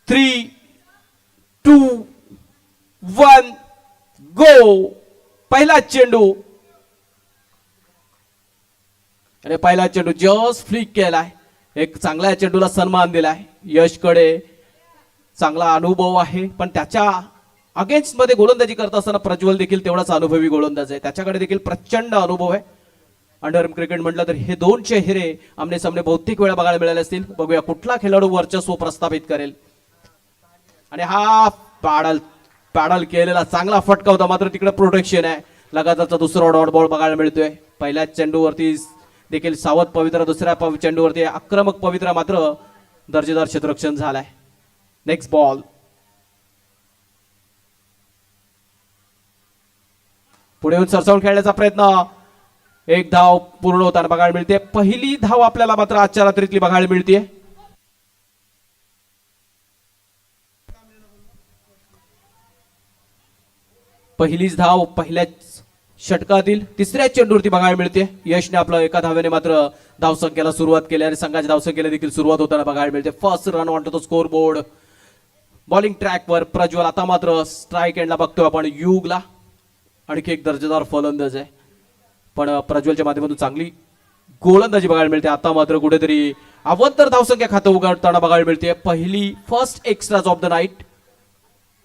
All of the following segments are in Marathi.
3, 2, 1 गो. पहिला चेंडू आणि पहिला चेंडू जस्ट फ्लिक केलाय. एक चांगल्या चेंडूला सन्मान दिलाय. यशकडे चांगला अनुभव आहे, पण त्याच्या अगेन्स्ट मध्ये गोलंदाजी करत असताना प्रज्वल देखील तेवढाच अनुभवी गोलंदाज आहे. त्याच्याकडे देखील प्रचंड अनुभव आहे. अंडरआर्म क्रिकेट म्हटलं तर हे दोन चेहरे आमने सामने बहुतेक वेळा बघायला मिळाले असतील. बघूया कुठला खेळाडू वर्चस्व प्रस्थापित करेल. आणि हा पॅडल केलेला चांगला फटका होता, मात्र तिकडे प्रोटेक्शन आहे. लगातारचा दुसरा डॉट बॉल बघायला मिळतोय. पहिल्या चेंडूवरती देखील सावध पवित्रा, दुसऱ्या चेंडूवरती आक्रमक पवित्रा, मात्र दर्जेदार क्षेत्ररक्षण झालाय. Next ball. पुढे येऊन सरसावून खेळण्याचा प्रयत्न. एक धाव पूर्ण होताना बघायला मिळते. पहिली धाव आपल्याला मात्र आजच्या रात्रीतली बघायला मिळते. पहिलीच धाव पहिल्याच षटकातील तिसऱ्या चेंडूवरती बघायला मिळते. यशने आपलं एका धावेने मात्र धावसंख्येला सुरुवात केली आणि संघाच्या धावसंख्येला देखील सुरुवात होताना बघायला मिळते. First run on to the score board. Bowling ट्रॅकवर प्रज्वल. आता मात्र स्ट्राईक एंडला बघतोय आपण युगला. आणखी एक दर्जेदार फलंदाज आहे, पण प्रज्वलच्या माध्यमातून चांगली गोलंदाजी बघायला मिळते. आता मात्र कुठेतरी अवंतर धावसंख्या खातं उघडताना बघायला मिळते. पहिली first extras of the night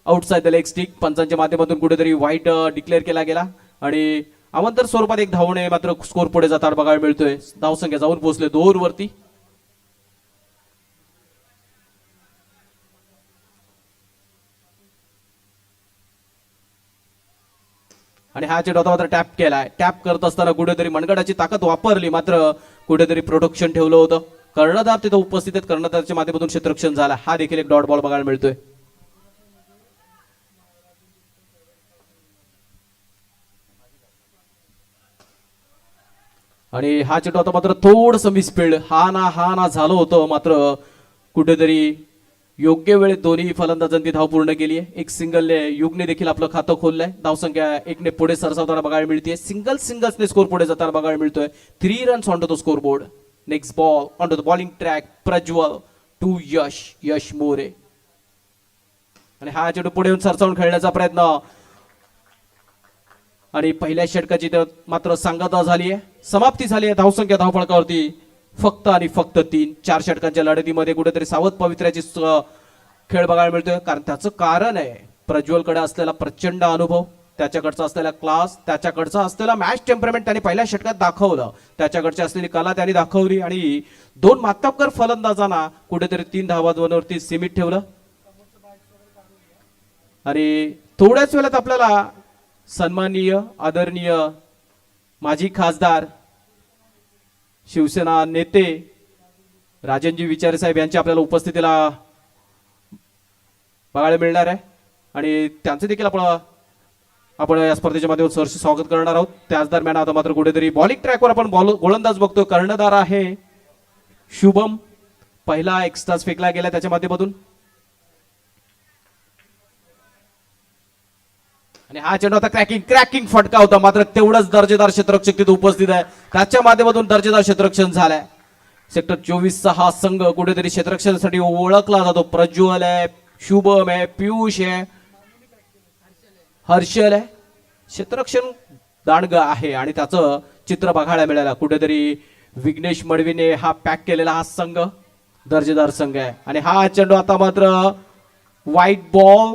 outside the leg stick. पंचांच्या माध्यमातून कुठेतरी वाईट डिक्लेअर केला गेला आणि अवंतर स्वरूपात एक धावणे मात्र स्कोर पुढे जाताना बघायला मिळतोय. धावसंख्या जाऊन पोहोचले 2 वरती. आणि हा चेंडू मात्र टॅप केलाय. टॅप करत असताना कुठेतरी मनगटाची ताकद वापरली, मात्र कुठेतरी प्रोटेक्शन ठेवलं होतं. कर्णधार तिथं उपस्थित आहेत. कर्णधारच्या माध्यमातून क्षेत्ररक्षण झाला. हा देखील एक डॉट बॉल बघायला मिळतोय. आणि हा चेंडू आता मात्र थोडंसं मिसफिल्ड हा ना झालं होतं, मात्र कुठेतरी योग्य वेळेत दोन्ही फलंदाजांनी धाव पूर्ण केली आहे. एक सिंगलने युगने देखील आपलं खातं खोललंय. धावसंख्या एकने पुढे सरसावताना बघायला मिळते. सिंगल्सने स्कोर पुढे जाताना बघायला मिळतोय. 3 runs on to the score board. Next ball on to the bowling track. Prajwal to Yash More. आणि हा चेंडू पुढे येऊन सरसावून खेळण्याचा प्रयत्न. आणि पहिल्या षटकाची मात्र सांगता झाली आहे, समाप्ती झाली आहे. धावसंख्या धावफलकावरती फक्त आणि फक्त 3. 4 षटकांच्या लढतीमध्ये कुठेतरी सावध पवित्र्याची खेळ बघायला मिळतोय. कारण त्याचं कारण आहे प्रज्वलकडे असलेला प्रचंड अनुभव, त्याच्याकडचा असलेला क्लास, त्याच्याकडचा असलेला मॅच टेम्परमेंट त्याने पहिल्या षटकात दाखवलं. त्याच्याकडची असलेली कला त्याने दाखवली आणि 2 मातब्बर फलंदाजांना कुठेतरी 3 धावांवरती सीमित ठेवलं. आणि थोड्याच वेळात आपल्याला सन्माननीय आदरणीय माजी खासदार शिवसेना नेते राजनजी विचारे साहेब यांच्या आपल्याला उपस्थितीला बघायला मिळणार आहे. आणि त्यांचे देखील आपण या स्पर्धेच्या माध्यमातून सहर्ष स्वागत करणार आहोत. त्याच दरम्यान आता मात्र कुठेतरी बॉलिंग ट्रॅकवर आपण गोलंदाज बघतो. कर्णधार आहे शुभम. पहिला एक्स्ट्राच फेकला गेला त्याच्या माध्यमातून. आणि हा चेंडू आता क्रॅकिंग फटका होता, मात्र तेवढंच दर्जेदार क्षेत्ररक्षक तिथे उपस्थित आहे. त्याच्या माध्यमातून दर्जेदार क्षेत्ररक्षण झालंय. सेक्टर 24चा हा संघ कुठेतरी क्षेत्ररक्षणासाठी ओळखला जातो. प्रज्वल आहे, शुभम आहे, पियुष आहे, हर्षल आहे. क्षेत्ररक्षण दांडगा आहे आणि त्याचं चित्र बघायला मिळालं. कुठेतरी विघ्नेश मडवीने हा पॅक केलेला हा संघ दर्जेदार संघ आहे. आणि हा चेंडू आता मात्र व्हाईट बॉल.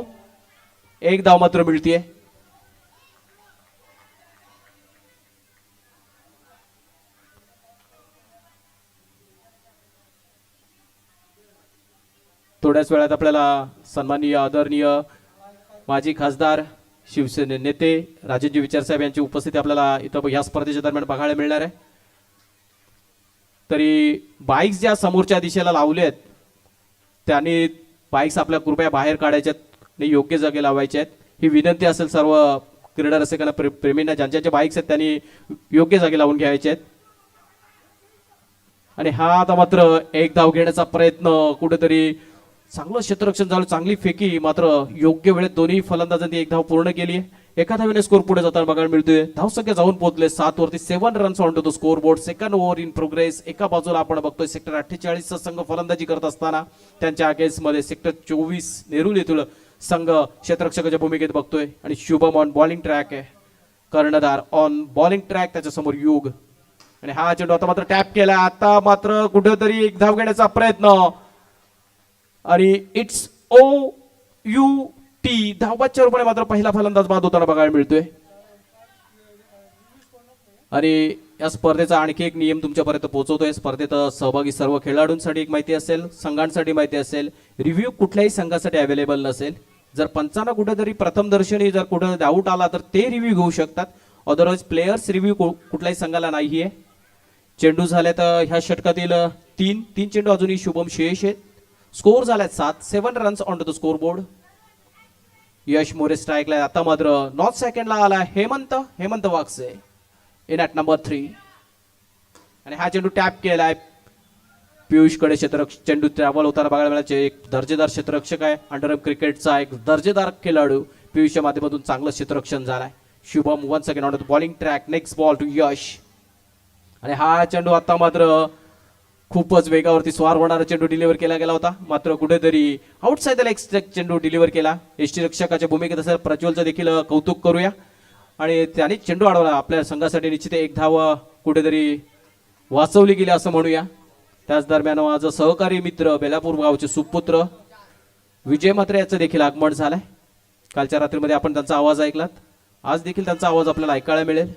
एक धाव मात्र मिळतीये. थोड्याच वेळात आपल्याला सन्माननीय आदरणीय माजी खासदार शिवसेने नेते राजनजी विचार साहेब यांची उपस्थिती आपल्याला इथं या स्पर्धेच्या दरम्यान बघायला मिळणार आहे. तरी बाईक्स ज्या समोरच्या दिशेला लावले आहेत त्यांनी बाईक्स आपल्या कृपया बाहेर काढायच्यात आणि योग्य जागी लावायच्या आहेत. ही विनंती असेल सर्व क्रीडा रसिकांना, प्रेमींना. ज्यांच्या बाईक्स आहेत त्यांनी योग्य जागी लावून घ्यायचे आहेत. आणि हा आता मात्र एक धाव घेण्याचा प्रयत्न. कुठेतरी चांगलं क्षेत्ररक्षण झालं, चांगली फेकी, मात्र योग्य वेळेत दोन्ही फलंदाजांनी एक धाव पूर्ण केली आहे. एका धावेने स्कोर पुढे जाताना बघायला मिळतोय. धावसंख्या जाऊन पोहोचले 7 वरती. 7 runs on to the score board. Second over in progress. एका बाजूला आपण बघतोय सेक्टर 48 चा संघ फलंदाजी करत असताना त्यांच्या अगेन्स्ट मध्ये सेक्टर 24 नेरुल येथील संघ क्षेत्ररक्षकाच्या भूमिकेत बघतोय आणि शुभम ऑन बॉलिंग ट्रॅक आहे. कर्णधार ऑन बॉलिंग ट्रॅक, त्याच्या समोर युग. आणि हा चेंडू आता मात्र टॅप केला. आता मात्र कुठेतरी एक धाव घेण्याचा प्रयत्न आणि इट्स OUT धावबादच्या रूपाने मात्र पहिला फलंदाज बाद होताना बघायला मिळतोय. आणि या स्पर्धेचा आणखी एक नियम तुमच्यापर्यंत पोहोचवतोय. स्पर्धेत सहभागी सर्व खेळाडूंसाठी एक माहिती असेल, संघांसाठी माहिती असेल. रिव्ह्यू कुठल्याही संघासाठी अवेलेबल नसेल. जर पंचांना कुठेतरी प्रथम दर्शनी जर कुठे डाऊट आला तर ते रिव्ह्यू घेऊ शकतात. अदरवाईज प्लेयर्स रिव्ह्यू कुठल्याही संघाला नाहीये. चेंडू झाले तर ह्या षटकातील तीन चेंडू अजूनही शुभम शेष आहेत. स्कोर झालाय 7 runs on to the score board. Yash More स्ट्राईकला. आता मात्र नॉर्थ सेकंडला आला Hemant Wagse in at number 3. आणि हा चेंडू टॅप केलाय पियुषकडे. चेंडू ट्रॅव्हल होताना बघायला मिळाले. एक दर्जेदार क्षेत्ररक्षक आहे. अंडरआर्म क्रिकेटचा एक दर्जेदार खेळाडू. पियुषच्या माध्यमातून चांगलं क्षेत्ररक्षण झालंय. Shubham one second on the bowling track. Next ball to Yash. आणि हा चेंडू आता मात्र खूपच वेगावरती स्वार होणारा चेंडू डिलिव्हर केला गेला होता. मात्र कुठेतरी आउटसाइड लेग चेंडू डिलिव्हर केला. यष्टीरक्षकाच्या भूमिकेत असेल प्रज्वलचं देखील कौतुक करूया. आणि त्याने चेंडू अडवला. आपल्या संघासाठी निश्चित एक धाव कुठेतरी वाचवली गेली असं म्हणूया. त्याच दरम्यान माझं सहकारी मित्र बेलापूर गावचे सुपुत्र विजय म्हात्रे याचं देखील आगमन झालंय. कालच्या रात्रीमध्ये आपण त्यांचा आवाज ऐकलात. आज देखील त्यांचा आवाज आपल्याला ऐकायला मिळेल.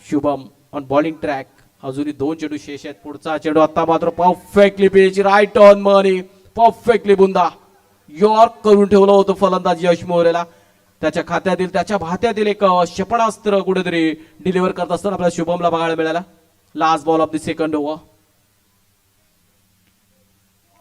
Shubham on bowling track. अजूनही 2 चेंडू शेष आहेत. पुढचा चेंडू आता मात्र perfectly pitch right on money. Perfectly बुंदा यॉर्क करून ठेवलं होतं फलंदाज यश मोरेला. त्याच्या खात्यातील त्याच्या भात्यातील एक क्षेपणास्त्र कुठेतरी डिलिव्हर करत असताना आपल्याला शुभमला बघायला मिळाला. Last ball of the second over.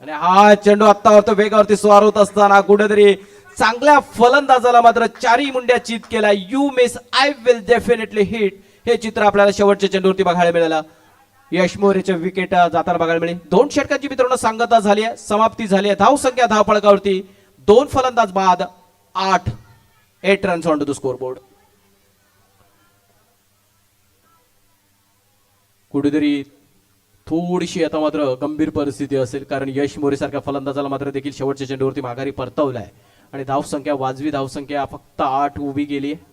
आणि हा चेंडू आता वेगावरती स्वार होत असताना कुठेतरी चांगल्या फलंदाजाला मात्र 4 मुंड्या चित केला. You miss I will definitely hit. हे चित्र आपल्याला शेवटच्या चेंडूवरती बघायला मिळालं. यश मोरेच्या विकेट जाताना बघायला मिळेल. 2 षटकांची मित्रांनो सांगता झाली आहे. समाप्ती झाली आहे. धावसंख्या धावफलकावरती 2 फलंदाज बाद. 8 runs on to the score board. कुठेतरी थोडीशी आता मात्र गंभीर परिस्थिती असेल. कारण यश मोरे सारख्या फलंदाजाला मात्र देखील शेवटच्या चेंडूवरती माघारी परतवलाय. आणि धावसंख्या वाजवी धावसंख्या फक्त 8 उभी गेली आहे.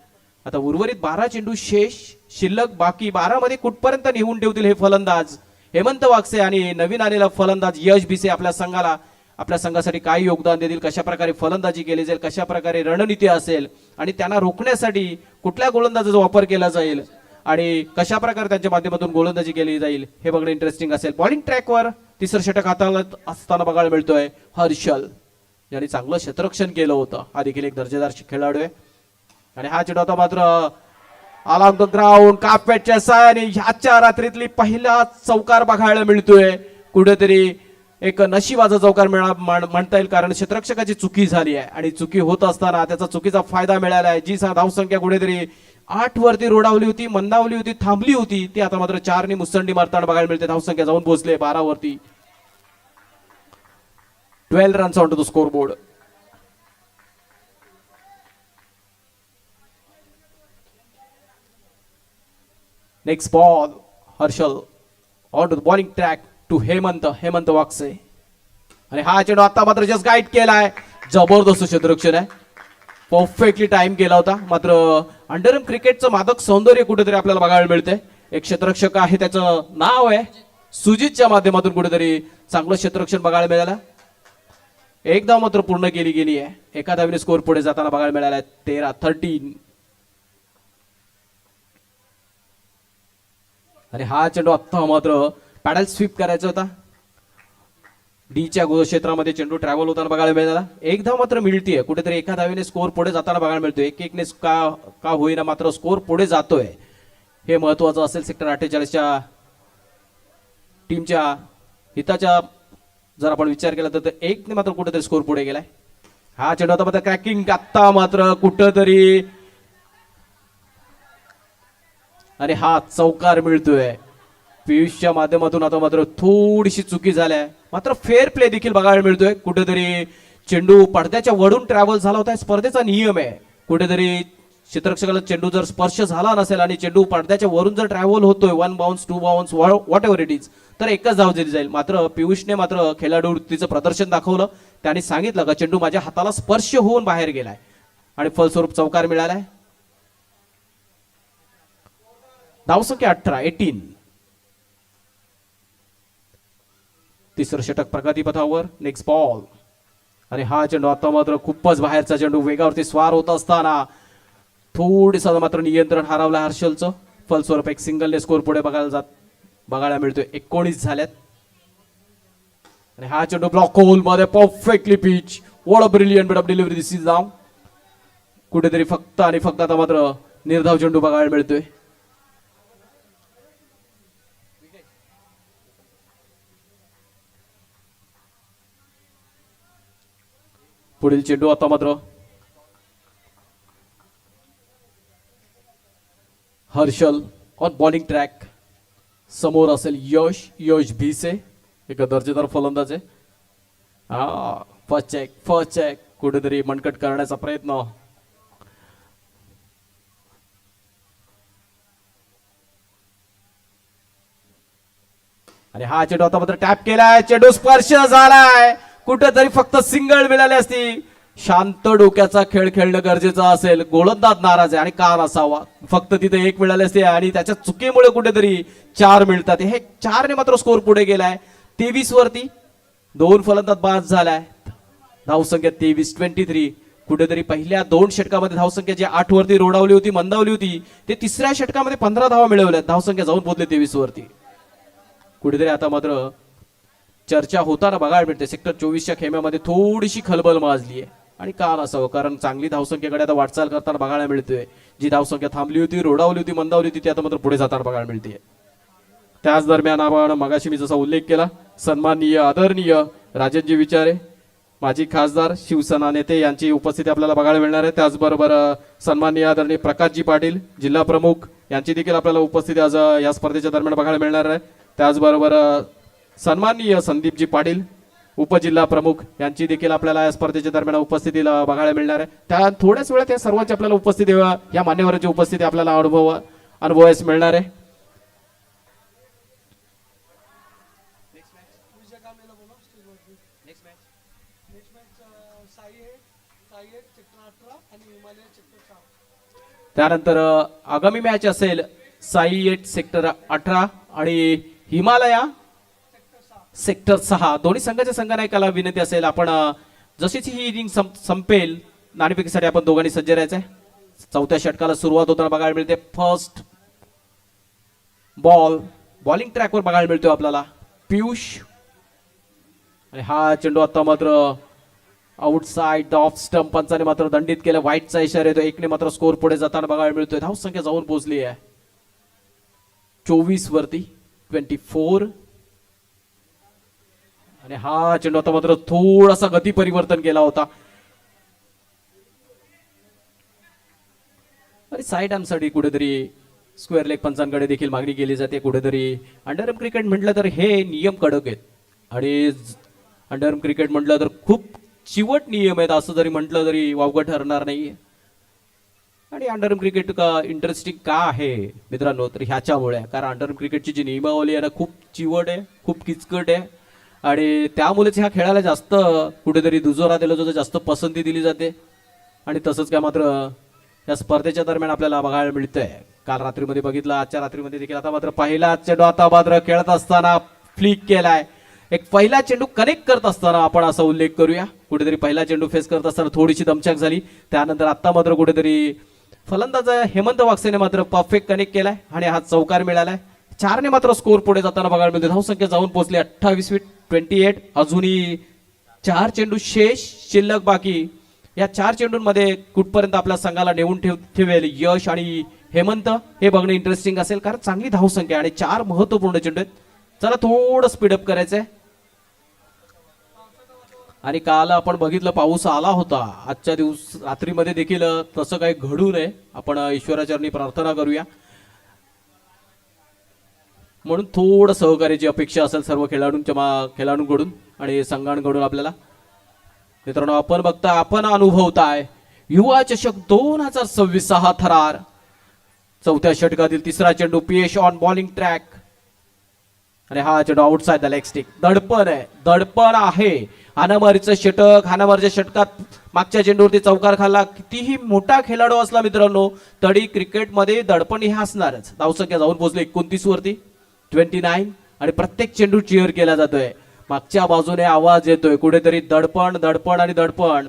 आता उर्वरित 12 चेंडू शेष शिल्लक बाकी. 12 मध्ये कुठपर्यंत निघून ठेवतील हे फलंदाज हेमंत वागसे आणि नवीन आलेला फलंदाज यश भिसे आपल्या संघाला आपल्या संघासाठी काय योगदान देतील, कशा प्रकारे फलंदाजी केली जाईल, कशा प्रकारे रणनीती असेल आणि त्यांना रोखण्यासाठी कुठल्या गोलंदाजाचा वापर केला जाईल आणि कशा प्रकारे त्यांच्या माध्यमातून गोलंदाजी केली जाईल हे बघणं इंटरेस्टिंग असेल. बॉलिंग ट्रॅकवर 3रं षटक हाताळत असताना बघायला मिळतोय हर्षल, ज्यांनी चांगलं क्षेत्ररक्षण केलं होतं. हा देखील एक दर्जेदार खेळाडू आहे. आणि हा चेंडू आता मात्र अलॉंग द ग्राउंड कापॅटच्या साहाय्याने ह्याच्या रात्रीतली पहिला चौकार बघायला मिळतोय. कुठेतरी एक नशिबाचा चौकार म्हणता येईल, कारण क्षेत्ररक्षकाची चुकी झाली आहे आणि चुकी होत असताना त्याचा चुकीचा फायदा मिळाला आहे. जी धावसंख्या कुठेतरी 8 वरती रोडावली होती, मंदावली होती, थांबली होती, ती आता मात्र 4 ने मुसंडी मारताना बघायला मिळते. धावसंख्या जाऊन पोहोचले 12 वरती. 12 runs on to the score board. Next ball Harshal on to the bowling track to Hemant Wagse. आणि हा चेंडू आता मात्र जस्ट गाईड केलाय. जबरदस्त क्षेत्ररक्षण आहे, परफेक्टली टाइम केला होता. मात्र अंडरआर्म क्रिकेटचं मादक सौंदर्य कुठेतरी आपल्याला बघायला मिळते. एक क्षेत्ररक्षक आहे, त्याचं नाव आहे सुजितच्या माध्यमातून कुठेतरी चांगलं क्षेत्ररक्षण बघायला मिळालं. एक धाव मात्र पूर्ण केली गेली आहे. एका धावीने स्कोर पुढे जाताना बघायला मिळाला 13. आणि हा चेंडू आता मात्र पॅडल स्वीप करायचा होता. डीच्या क्षेत्रामध्ये चेंडू ट्रॅव्हल होताना बघायला मिळाला. एक धाव मात्र मिळतीये, कुठेतरी एका धावीने स्कोर पुढे जाताना बघायला मिळतोय. 1-1 ने का होईना मात्र स्कोर पुढे जातोय, हे महत्वाचं असेल. सेक्टर 48च्या टीमच्या हिताच्या जर आपण विचार केला तर 1 ने मात्र कुठेतरी स्कोर पुढे गेलाय. हा चेंडू आता मात्र क्रॅकिंग आता मात्र कुठेतरी आणि हा चौकार मिळतोय पियुषच्या माध्यमातून. आता मात्र थोडीशी चुकी झाल्या, मात्र फेअर प्ले देखील बघायला मिळतोय. कुठेतरी चेंडू पडद्याच्या वडून ट्रॅव्हल झाला होता, स्पर्धेचा नियम आहे. कुठेतरी क्षेत्ररक्षकाला चेंडू जर स्पर्श झाला नसेल आणि चेंडू पडद्याच्या वरून जर ट्रॅव्हल होतोय 1 bounce 2 bounce what ever it is तर एकच धाव दिली जाईल. मात्र पियुषने मात्र खेळाडू वृत्तीचं प्रदर्शन दाखवलं. त्याने सांगितलं का चेंडू माझ्या हाताला स्पर्श होऊन बाहेर गेलाय आणि फलस्वरूप चौकार मिळालाय. धावसंख्या 18. तिसरं षटक प्रगतीपथावर. नेक्स्ट बॉल आणि हा चेंडू आता मात्र खूपच बाहेरचा चेंडू वेगावरती स्वार होत असताना थोडीसा मात्र नियंत्रण हरवलं हर्षलचं. फलस्वरूप एक सिंगलने स्कोर पुढे बघायला मिळतोय. 19 झाल्यात आणि हा चेंडू ब्लॉक होल मध्ये perfectly pitch. What a brilliant bit of delivery this is now. कुठेतरी फक्त आणि फक्त आता मात्र निर्धाव चेंडू बघायला मिळतोय. पुढील चेंडू आता मात्र हर्षल ऑन बॉलिंग ट्रॅक. समोर असेल यश भिसे एक दर्जेदार फलंदाज आहे. फर्स्ट चेक कुठेतरी मनकट करण्याचा प्रयत्न. आणि हा चेंडू आता मात्र टॅप केलाय. चेंडू स्पर्श झालाय. कुठेतरी फक्त सिंगल मिळाली असती. शांत डोक्याचा खेळ खेळणं गरजेचं असेल. गोलंदाज नाराज आहे आणि का नसावा. फक्त तिथे एक मिळाले असते आणि त्याच्या चुकीमुळे कुठेतरी 4 मिळतात. हे 4 ने मात्र स्कोर पुढे गेलाय. 23 वरती 2 फलंदाज बाद झालाय. धावसंख्या 23. कुठेतरी पहिल्या 2 षटकामध्ये धावसंख्या जी 8 वरती रोडावली होती मंदावली होती ते तिसऱ्या षटकामध्ये 15 धावा मिळवल्या. धावसंख्या जाऊन पोहोचली 23 वरती. कुठेतरी आता मात्र चर्चा होताना बघायला मिळते. सेक्टर 24च्या खेम्यामध्ये थोडीशी खलबल माजली आहे आणि का नसावं कारण चांगली धावसंख्येकडे आता वाटचाल करताना बघायला मिळतोय. जी धावसंख्या थांबली होती रोडावली होती मंदावली होती ती आता मात्र पुढे जाताना बघायला मिळते. त्याच दरम्यान आपण मगाशी मी जसा उल्लेख केला सन्माननीय आदरणीय राजेंद्रजी विचारे माजी खासदार शिवसेना नेते यांची उपस्थिती आपल्याला बघायला मिळणार आहे. त्याचबरोबर सन्माननीय आदरणीय प्रकाशजी पाटील जिल्हा प्रमुख यांची देखील आपल्याला उपस्थिती आज या स्पर्धेच्या दरम्यान बघायला मिळणार आहे. त्याचबरोबर सन्माननीय संदीपजी पाटील उपजिल्हा प्रमुख यांची देखील आपल्याला या स्पर्धेच्या दरम्यान उपस्थितीला बघायला मिळणार आहे. त्या थोड्याच वेळात या सर्वांची आपल्याला उपस्थिती या मान्यवरांची उपस्थिती आपल्याला अनुभवास मिळणार आहे. त्यानंतर आगामी मॅच असेल साई 8 सेक्टर 18 आणि हिमालया सेक्टर 6. दोन्ही संघाच्या संघनायकाला विनंती असेल आपण जशीच ही इनिंग संपेल नाणेफेकीसाठी आपण दोघांनी सज्ज राहायचंय. 4थ्या षटकाला सुरुवात होताना बघायला मिळते. फर्स्ट बॉल बॉलिंग ट्रॅकवर बघायला मिळतोय आपल्याला पियुष आणि हा चेंडू आता मात्र आउटसाइड ऑफ स्टंप. पंचाने मात्र दंडित केलं. व्हाईटचा इशारा येतो. 1 ने मात्र स्कोर पुढे जाताना बघायला मिळतोय. धावसंख्या जाऊन पोहोचली आहे 24 वरती 24. आणि हा चेंडू आता मात्र थोडासा गती परिवर्तन केला होता आणि साईड आर्मसाठी कुठेतरी स्क्वेअर लेग पंचांकडे देखील मागणी केली जाते. कुठेतरी अंडरआर्म क्रिकेट म्हटलं तर हे नियम कडक आहेत आणि अंडरआर्म क्रिकेट म्हटलं तर खूप चिवट नियम आहेत असं जरी म्हटलं तरी वावगं ठरणार नाहीये. आणि अंडरआर्म क्रिकेट का इंटरेस्टिंग का आहे मित्रांनो तर ह्याच्यामुळे कारण अंडरआर्म क्रिकेटची जी नियमावली आहे ना खूप चिवट आहे खूप किचकट आहे आणि त्यामुळेच ह्या खेळाला जास्त कुठेतरी दुजोरा दिला जातो जास्त पसंती दिली जाते. आणि तसंच काय मात्र या स्पर्धेच्या दरम्यान आपल्याला बघायला मिळतंय. काल रात्रीमध्ये बघितलं आजच्या रात्रीमध्ये देखील आता मात्र पहिला चेंडू आता मात्र खेळत असताना फ्लिक केलाय. एक पहिला चेंडू कनेक्ट करत असताना आपण असा उल्लेख करूया. कुठेतरी पहिला चेंडू फेस करत असताना थोडीशी दमछाक झाली. त्यानंतर आता मात्र कुठेतरी फलंदाज हेमंत वागसेने मात्र परफेक्ट कनेक्ट केलाय आणि हा चौकार मिळालाय. 4 ने मात्र स्कोर पुढे जाताना बघायला मिळते. धावसंख्या जाऊन पोहोचली 28 28. अजूनही 4 चेंडू शिल्लक बाकी. या 4 चेंडूंमध्ये कुठपर्यंत आपल्या संघाला नेऊन ठेवेल यश आणि हेमंत हे बघणं इंटरेस्टिंग असेल कारण चांगली धावसंख्या आणि 4 महत्वपूर्ण चेंडू आहेत. चला थोडं स्पीडअप करायचंय. आणि काल आपण बघितलं पाऊस आला होता. आजच्या रात्रीमध्ये देखील तसं काही घडू नये आपण ईश्वराचरणी प्रार्थना करूया. म्हणून थोडं सहकार्याची अपेक्षा असेल सर्व खेळाडूंकडून आणि संघांकडून आपल्याला. मित्रांनो आपण बघता आपण अनुभवताय युवा चषक 2026 हा थरार. चौथ्या षटकातील तिसरा चेंडू पीएश ऑन बॉलिंग ट्रॅक आणि हा चेंडू आउटसाइड द लेग स्टिक. दडपण आहे, दडपण आहे. हाणामारीचं षटक, हाणामारीच्या षटकात मागच्या चेंडूवरती चौकार खाल्ला. कितीही मोठा खेळाडू असला मित्रांनो तरी क्रिकेटमध्ये दडपण हे असणारच. धावसंख्या जाऊन पोहोचले 29 वरती 29 आणि प्रत्येक चेंडू चीअर केला जातोय. मागच्या बाजूने आवाज येतोय कुठेतरी दडपण दडपण आणि दडपण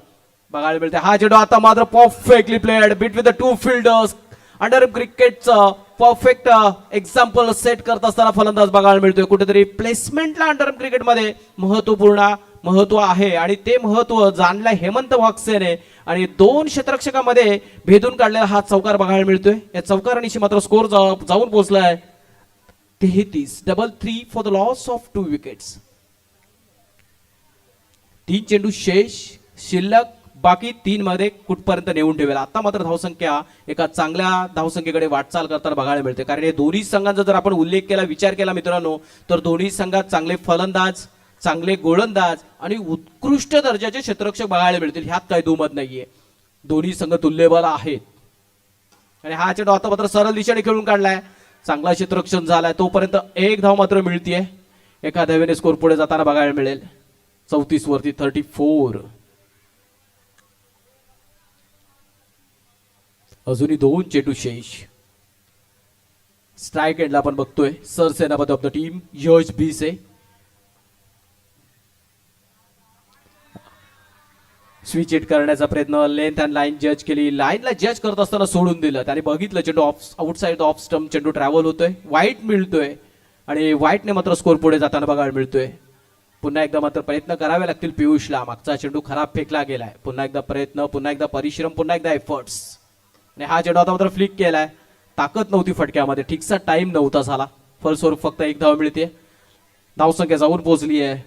बघायला मिळते. हा चेंडू आता मात्र perfectly played between the two fielders. Under क्रिकेटचं परफेक्ट एक्झाम्पल सेट करत असताना फलंदाज बघायला मिळतोय. कुठेतरी प्लेसमेंटला अंडर क्रिकेटमध्ये महत्वपूर्ण महत्व आहे आणि ते महत्व जाणलं हेमंत वाकसेने आणि 2 क्षेत्ररक्षकामध्ये भेदून काढलेला हा चौकार बघायला मिळतोय. या चौकारानिशी मात्र स्कोर जाऊन पोहोचलाय 33. 3 for the loss of 2 wickets. 3 चेंडू शेष शिल्लक बाकी 3 मध्ये कुठपर्यंत नेऊन ठेवेल. आता मात्र धावसंख्या एका चांगल्या धावसंख्येकडे वाटचाल करताना बघायला मिळते. कारण हे दोन्ही संघांचा जर आपण उल्लेख केला विचार केला मित्रांनो तर दोन्ही संघात चांगले फलंदाज, चांगले गोलंदाज आणि उत्कृष्ट दर्जाचे क्षेत्ररक्षक बघायला मिळतील. ह्यात काही दुमत नाहीये. दोन्ही संघ तुल्यबळ आहेत आणि हा चेंडू आता मात्र सरळ दिशेने खेळून काढलाय. चांगला क्षेत्ररक्षण झालाय. तोपर्यंत 1 धाव मात्र मिळतीये. एका धावेने स्कोर पुढे जाताना बघायला मिळेल 34 वरती 34. अजूनही 2 चेंडू शेष. स्ट्राईक एंडला आपण बघतोय सरसेनापती of the team Yash Bhise. Switch hit करण्याचा प्रयत्न, लेंथ अँड लाईन जज केली. लाईनला जज करत असताना सोडून दिलं. त्याने बघितलं चेंडू आउटसाइड ऑफ स्टंप चेंडू ट्रॅव्हल होतोय. वाईट मिळतोय आणि वाईटने मात्र स्कोर पुढे जाताना बघायला मिळतोय. पुन्हा एकदा मात्र प्रयत्न करावे लागतील पियुषला. मागचा चेंडू खराब फेकला गेलाय. पुन्हा एकदा प्रयत्न, पुन्हा एकदा परिश्रम, पुन्हा एकदा एफर्ट्स आणि हा चेंडू आता मात्र फ्लिक केलाय. ताकद नव्हती फटक्यामध्ये, ठीकसा टाइम नव्हता झाला. फलस्वरूप फक्त 1 धाव मिळते. धावसंख्या जाऊन पोहोचली आहे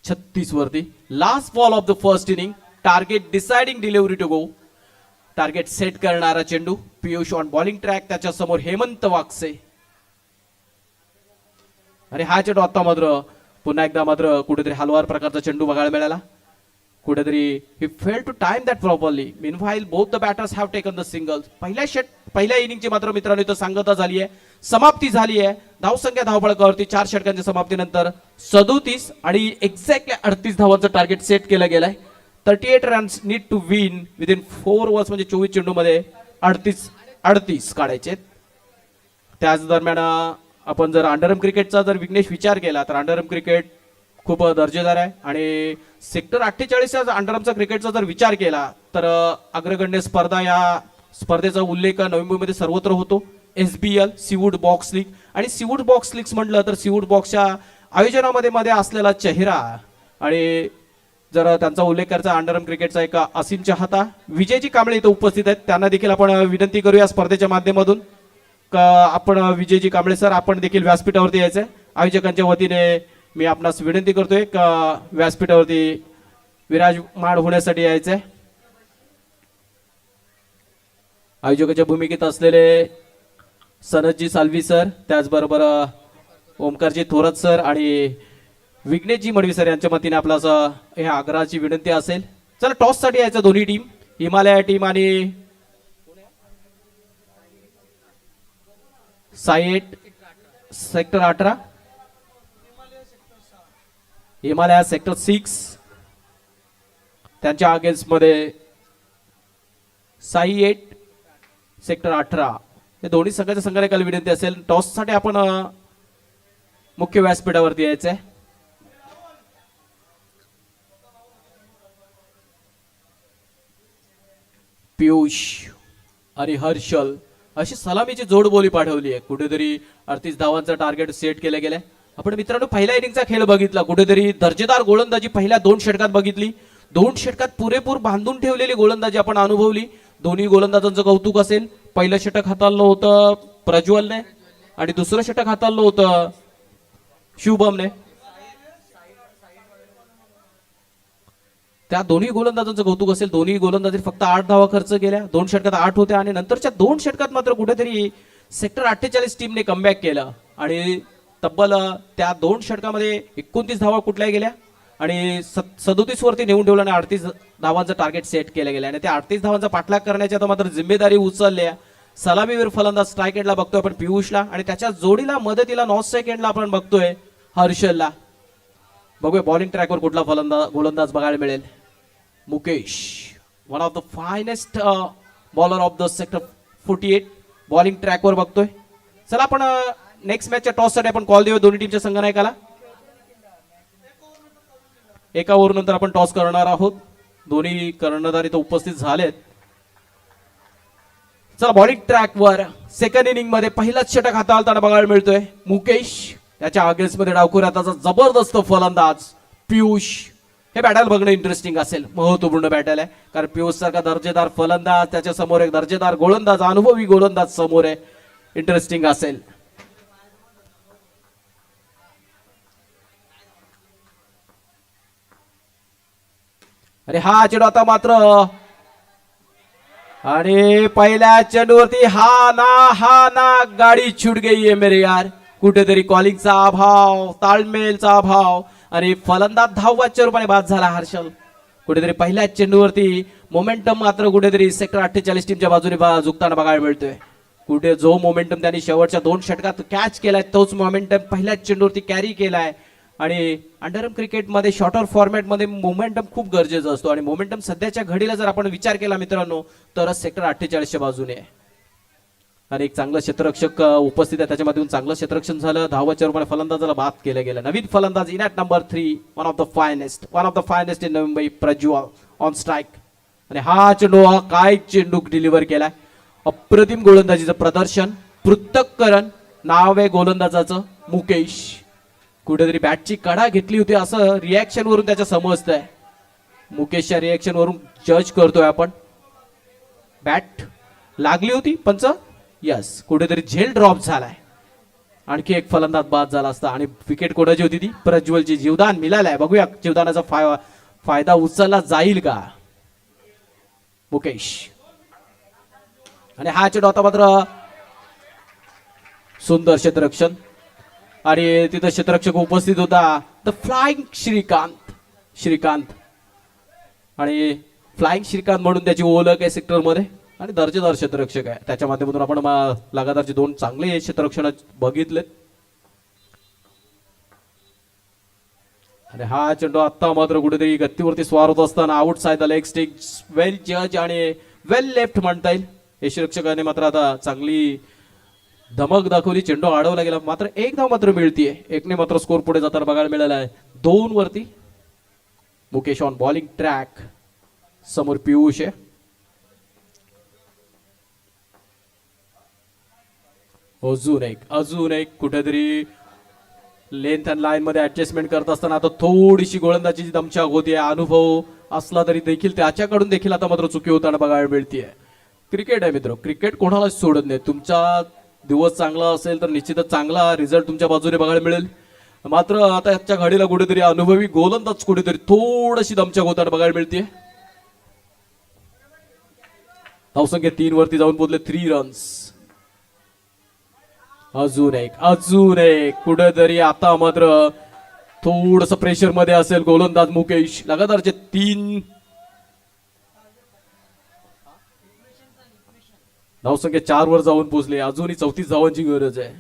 36 वरती. Last ball of the first inning. Target deciding delivery to go. Target set करणारा चेंडू पियुष ऑन बॉलिंग ट्रॅक. त्याच्या समोर हेमंत वाकसे आणि हा चेंडू आता मात्र पुन्हा एकदा मात्र कुठेतरी हलवार प्रकारचा चेंडू बघायला मिळाला. कुठेतरी he fail to time that properly. Meanwhile both the batters have taken the singles. पहिल्या इनिंगची मात्र मित्रांनो इथं सांगता झाली आहे, समाप्ती झाली आहे. धावसंख्या धावफलकावरती 4 षटकांच्या समाप्तीनंतर 37 आणि एक्झॅक्टली 38 धावांचं टार्गेट सेट केलं गेलंय. 38 runs need to win within 4 overs म्हणजे 24 चेंडू मध्ये 38 काढायचे. त्याच दरम्यान आपण जर अंडरआर्म क्रिकेटचा जर विघ्नेश विचार केला तर अंडरआर्म क्रिकेट खूप दर्जेदार आहे आणि सेक्टर 48 अंडरआर्मचा क्रिकेटचा जर विचार केला तर अग्रगण्य स्पर्धा या स्पर्धेचा उल्लेख नवी मुंबईमध्ये सर्वत्र होतो. SBL सीवूड बॉक्स लीग आणि सीवूड बॉक्स लीग म्हटलं तर सीवूड बॉक्सच्या आयोजनामध्ये असलेला चेहरा आणि जर त्यांचा उल्लेख करायचा अंडरआर्म क्रिकेटचा एक असीम चाहता विजयजी कांबळे इथे उपस्थित आहेत. त्यांना देखील आपण विनंती करूया स्पर्धेच्या माध्यमातून आपण विजयजी कांबळे सर आपण देखील व्यासपीठावरती यायचंय. आयोजकांच्या वतीने मी आपणास विनंती करतोय का व्यासपीठावरती विराजमान होण्यासाठी यायचंय. आयोजकाच्या भूमिकेत असलेले सनतजी साल्वी सर, त्याचबरोबर ओमकारजी थोरात सर आणि विघ्नेशजी मडवी सर यांच्या वतीने आपला हे आग्रहाची विनंती असेल. चला टॉस साठी यायचं दोन्ही टीम, हिमालया टीम आणि साई-8 सेक्टर 18, हिमालया सेक्टर 6 त्यांच्या अगेन्स्ट मध्ये साई-8 सेक्टर 18. हे दोन्ही संघाच्या संघाला विनंती असेल टॉस साठी आपण मुख्य व्यासपीठावरती यायचंय. पियुष आणि हर्षल अशी सलामीची जोडबोली पाठवली आहे. कुठेतरी 38 धावांचं टार्गेट सेट केलं गेलंय. आपण मित्रांनो पहिल्या इनिंगचा खेळ बघितला. कुठेतरी दर्जेदार गोलंदाजी पहिल्या 2 षटकात बघितली. 2 षटकात पुरेपूर बांधून ठेवलेली गोलंदाजी आपण अनुभवली. दोन्ही गोलंदाजांचं कौतुक असेल. पहिलं षटक हाताळलं होतं प्रज्वलने आणि दुसरं षटक हाताळलं होतं शुभमने. त्या दोन्ही गोलंदाजांचं कौतुक असेल. दोन्ही गोलंदाजी फक्त 8 धावा खर्च केल्या. 2 षटकात 8 होत्या आणि नंतरच्या 2 षटकात मात्र कुठेतरी सेक्टर 48 टीमने कमबॅक केलं आणि तब्बल त्या 2 षटकामध्ये 29 धावा कुठल्या गेल्या आणि 37 वरती नेऊन ठेवलं आणि 38 धावांचं टार्गेट सेट केलं गेलं आणि त्या 38 धावांचा पाठलाग करण्याची आता मात्र जिम्मेदारी उचलली आहे. सलामीवीर फलंदाज स्ट्राईक एंडला बघतोय आपण पियुषला आणि त्याच्या जोडीला मदतीला नॉन स्ट्राईक एंडला आपण बघतोय हर्षलला. बघूया बॉलिंग ट्रॅकवर कुठला गोलंदाज बघायला मिळेल. Mukesh one of the finest bowler of the sector 48 bowling ट्रॅकवर बघतोय. चला आपण नेक्स्ट मॅचच्या टॉससाठी आपण कॉल देऊया दोन्ही टीमच्या संघनायकाला. एका ओव्हर नंतर आपण टॉस करणार आहोत. दोन्ही कर्णधार इथं उपस्थित झालेत. चला बॉलिंग ट्रॅकवर सेकंड इनिंग मध्ये पहिलाच षटक हाताळताना बघायला मिळतोय मुकेश. त्याच्या अगेन्स्ट मध्ये डावखुऱ्या त्याचा जबरदस्त फलंदाज पियुष. हे बॅटल बघणं इंटरेस्टिंग असेल. महत्वपूर्ण बॅटल आहे कारण पियुष सारखा दर्जेदार फलंदाज त्याच्या समोर एक दर्जेदार गोलंदाज अनुभवी गोलंदाज समोर आहे. इंटरेस्टिंग असेल. अरे हा चेंडू आता मात्र आणि पहिल्या चेंडूवरती हा ना गाडी छूट गई है मेरे यार. कुठेतरी कॉलिंगचा अभाव ताळमेलचा अभाव आणि फलंदाज धाववाच्या रूपाने बाद झाला हर्षल. कुठेतरी पहिल्या चेंडूवरती मोमेंटम मात्र कुठेतरी सेक्टर 48 टीमच्या बाजूने झुकताना बघायला मिळतोय. कुठे जो मोमेंटम त्यांनी शेवटच्या 2 षटकात कॅच केलाय तोच मोमेंटम पहिल्याच चेंडूवरती कॅरी केलाय. आणि अंडरआर्म क्रिकेटमध्ये शॉर्टर फॉर्मॅटमध्ये मोमेंटम खूप गरजेचा असतो आणि मोमेंटम सध्याच्या घडीला जर आपण विचार केला मित्रांनो तरच सेक्टर 48च्या बाजूने आहे. आणि एक चांगलं क्षेत्ररक्षक उपस्थित आहे त्याच्यामधून चांगलं क्षेत्ररक्षण झालं. धावाच्या रूपाने फलंदाजाला बाद केलं गेलं. नवीन फलंदाज in at number 3 one of the finest in Mumbai Prajwal on strike. आणि हा चेंडू काय चेंडू डिलिव्हर केलाय. अप्रतिम गोलंदाजीचं प्रदर्शन. पृथक्करण नाव आहे गोलंदाजाचं मुकेश. कुठेतरी बॅटची कडा घेतली होती असं रिॲक्शन वरून त्याच्या समजतंय. मुकेशच्या रिॲक्शन वरून जज करतोय आपण. बॅट लागली होती पंच यस. कुठेतरी झेल ड्रॉप झालाय. आणखी एक फलंदाज बाद झाला असता आणि विकेट कोणाची होती ती प्रज्वलची. जीवदान मिळालाय. बघूया जीवदानाचा फायदा उचलला जाईल का मुकेश. आणि हा चेंडू आता मात्र सुंदर क्षेत्ररक्षण आणि तिथं क्षेत्ररक्षक उपस्थित होता द फ्लाइंग श्रीकांत आणि फ्लाइंग श्रीकांत म्हणून त्याची ओळख आहे सेक्टर मध्ये आणि दर्जेदार क्षेत्ररक्षक आहे. त्याच्या माध्यमातून आपण लगातारचे 2 चांगले क्षेत्ररक्षण बघितले. आणि हा चेंडू आता मात्र कुठेतरी गत्तीवरती स्वार होत असताना outside the leg stick well जज आणि वेल लेफ्ट म्हणता येईल. यष्टिरक्षकाने मात्र आता चांगली धमक दाखवली. चेंडू अडवला गेला मात्र एक धाव मात्र मिळतीये. एकने मात्र स्कोर पुढे जाताना बघायला मिळाला आहे 2 वरती. Mukesh on bowling track. समोर पियुष आहे. अजून एक कुठेतरी लेंथ अँड लाईन मध्ये ऍडजस्टमेंट करत असताना आता थोडीशी गोलंदाजीची दमछाक होतीये. अनुभव असला तरी देखील त्याच्याकडून देखील आता मात्र चुकी होताना बघायला मिळतीये. क्रिकेट आहे मित्र. क्रिकेट कोणालाच सोडत नाही. तुमचा दिवस चांगला असेल तर निश्चितच चांगला रिझल्ट तुमच्या बाजूने बघायला मिळेल. मात्र आता याच्या घडीला कुठेतरी अनुभवी गोलंदाज कुठेतरी थोडीशी दमछाक होताना बघायला मिळते. धावसंख्या 3 वरती जाऊन पोहोचले. 3 रन्स. अजून एक कुठेतरी आता मात्र थोडस प्रेशर मध्ये असेल गोलंदाज मुकेश. लगातारचे 3 धावसंख्या 4 वर जाऊन पोहोचले. अजूनही 34 धावांची गरज आहे.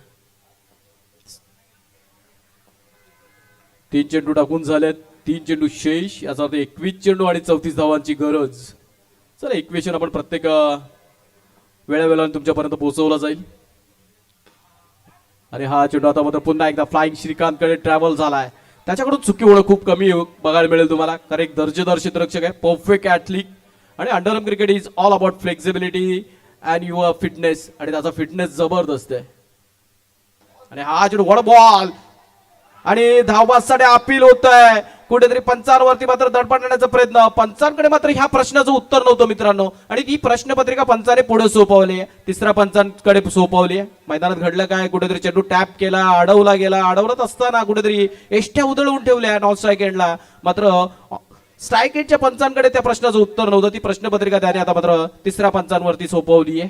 3 चेंडू टाकून झालेत. 3 चेंडू शेष. याचा अर्थ 21 चेंडू आणि 34 धावांची गरज. चला इक्वेशन आपण प्रत्येक वेळेला तुमच्यापर्यंत पोहोचवला जाईल. आणि हा चेंडू आता मात्र पुन्हा एकदा फ्लाइंग श्रीकांतकडे ट्रॅव्हल झालाय. त्याच्याकडून चुकी होणं खूप कमी बघायला मिळेल तुम्हाला कारण एक दर्जेदार क्षेत्ररक्षक आहे. परफेक्ट ॲथलीट आणि underarm cricket is all about flexibility and your fitness. आणि त्याचा फिटनेस जबरदस्त आहे. आणि हा चेंडू वॉड बॉल आणि धावबासाठी अपील होत आहे. कुठेतरी पंचांवरती मात्र दडपण्याचा प्रयत्न. पंचांकडे मात्र ह्या प्रश्नाचं उत्तर नव्हतं मित्रांनो आणि ती प्रश्नपत्रिका पंचाने पुढे सोपवली. तिसऱ्या पंचांकडे सोपवली. मैदानात घडलं काय. कुठेतरी चेंडू टॅप केला. अडवला गेला. अडवत असताना कुठेतरी एष्ट्या उधळून ठेवल्या नॉन स्ट्राईक एंडला. मात्र स्ट्राईक एंडच्या पंचांकडे त्या प्रश्नाचं उत्तर नव्हतं. ती प्रश्नपत्रिका त्याने आता मात्र तिसऱ्या पंचांवरती सोपवली आहे.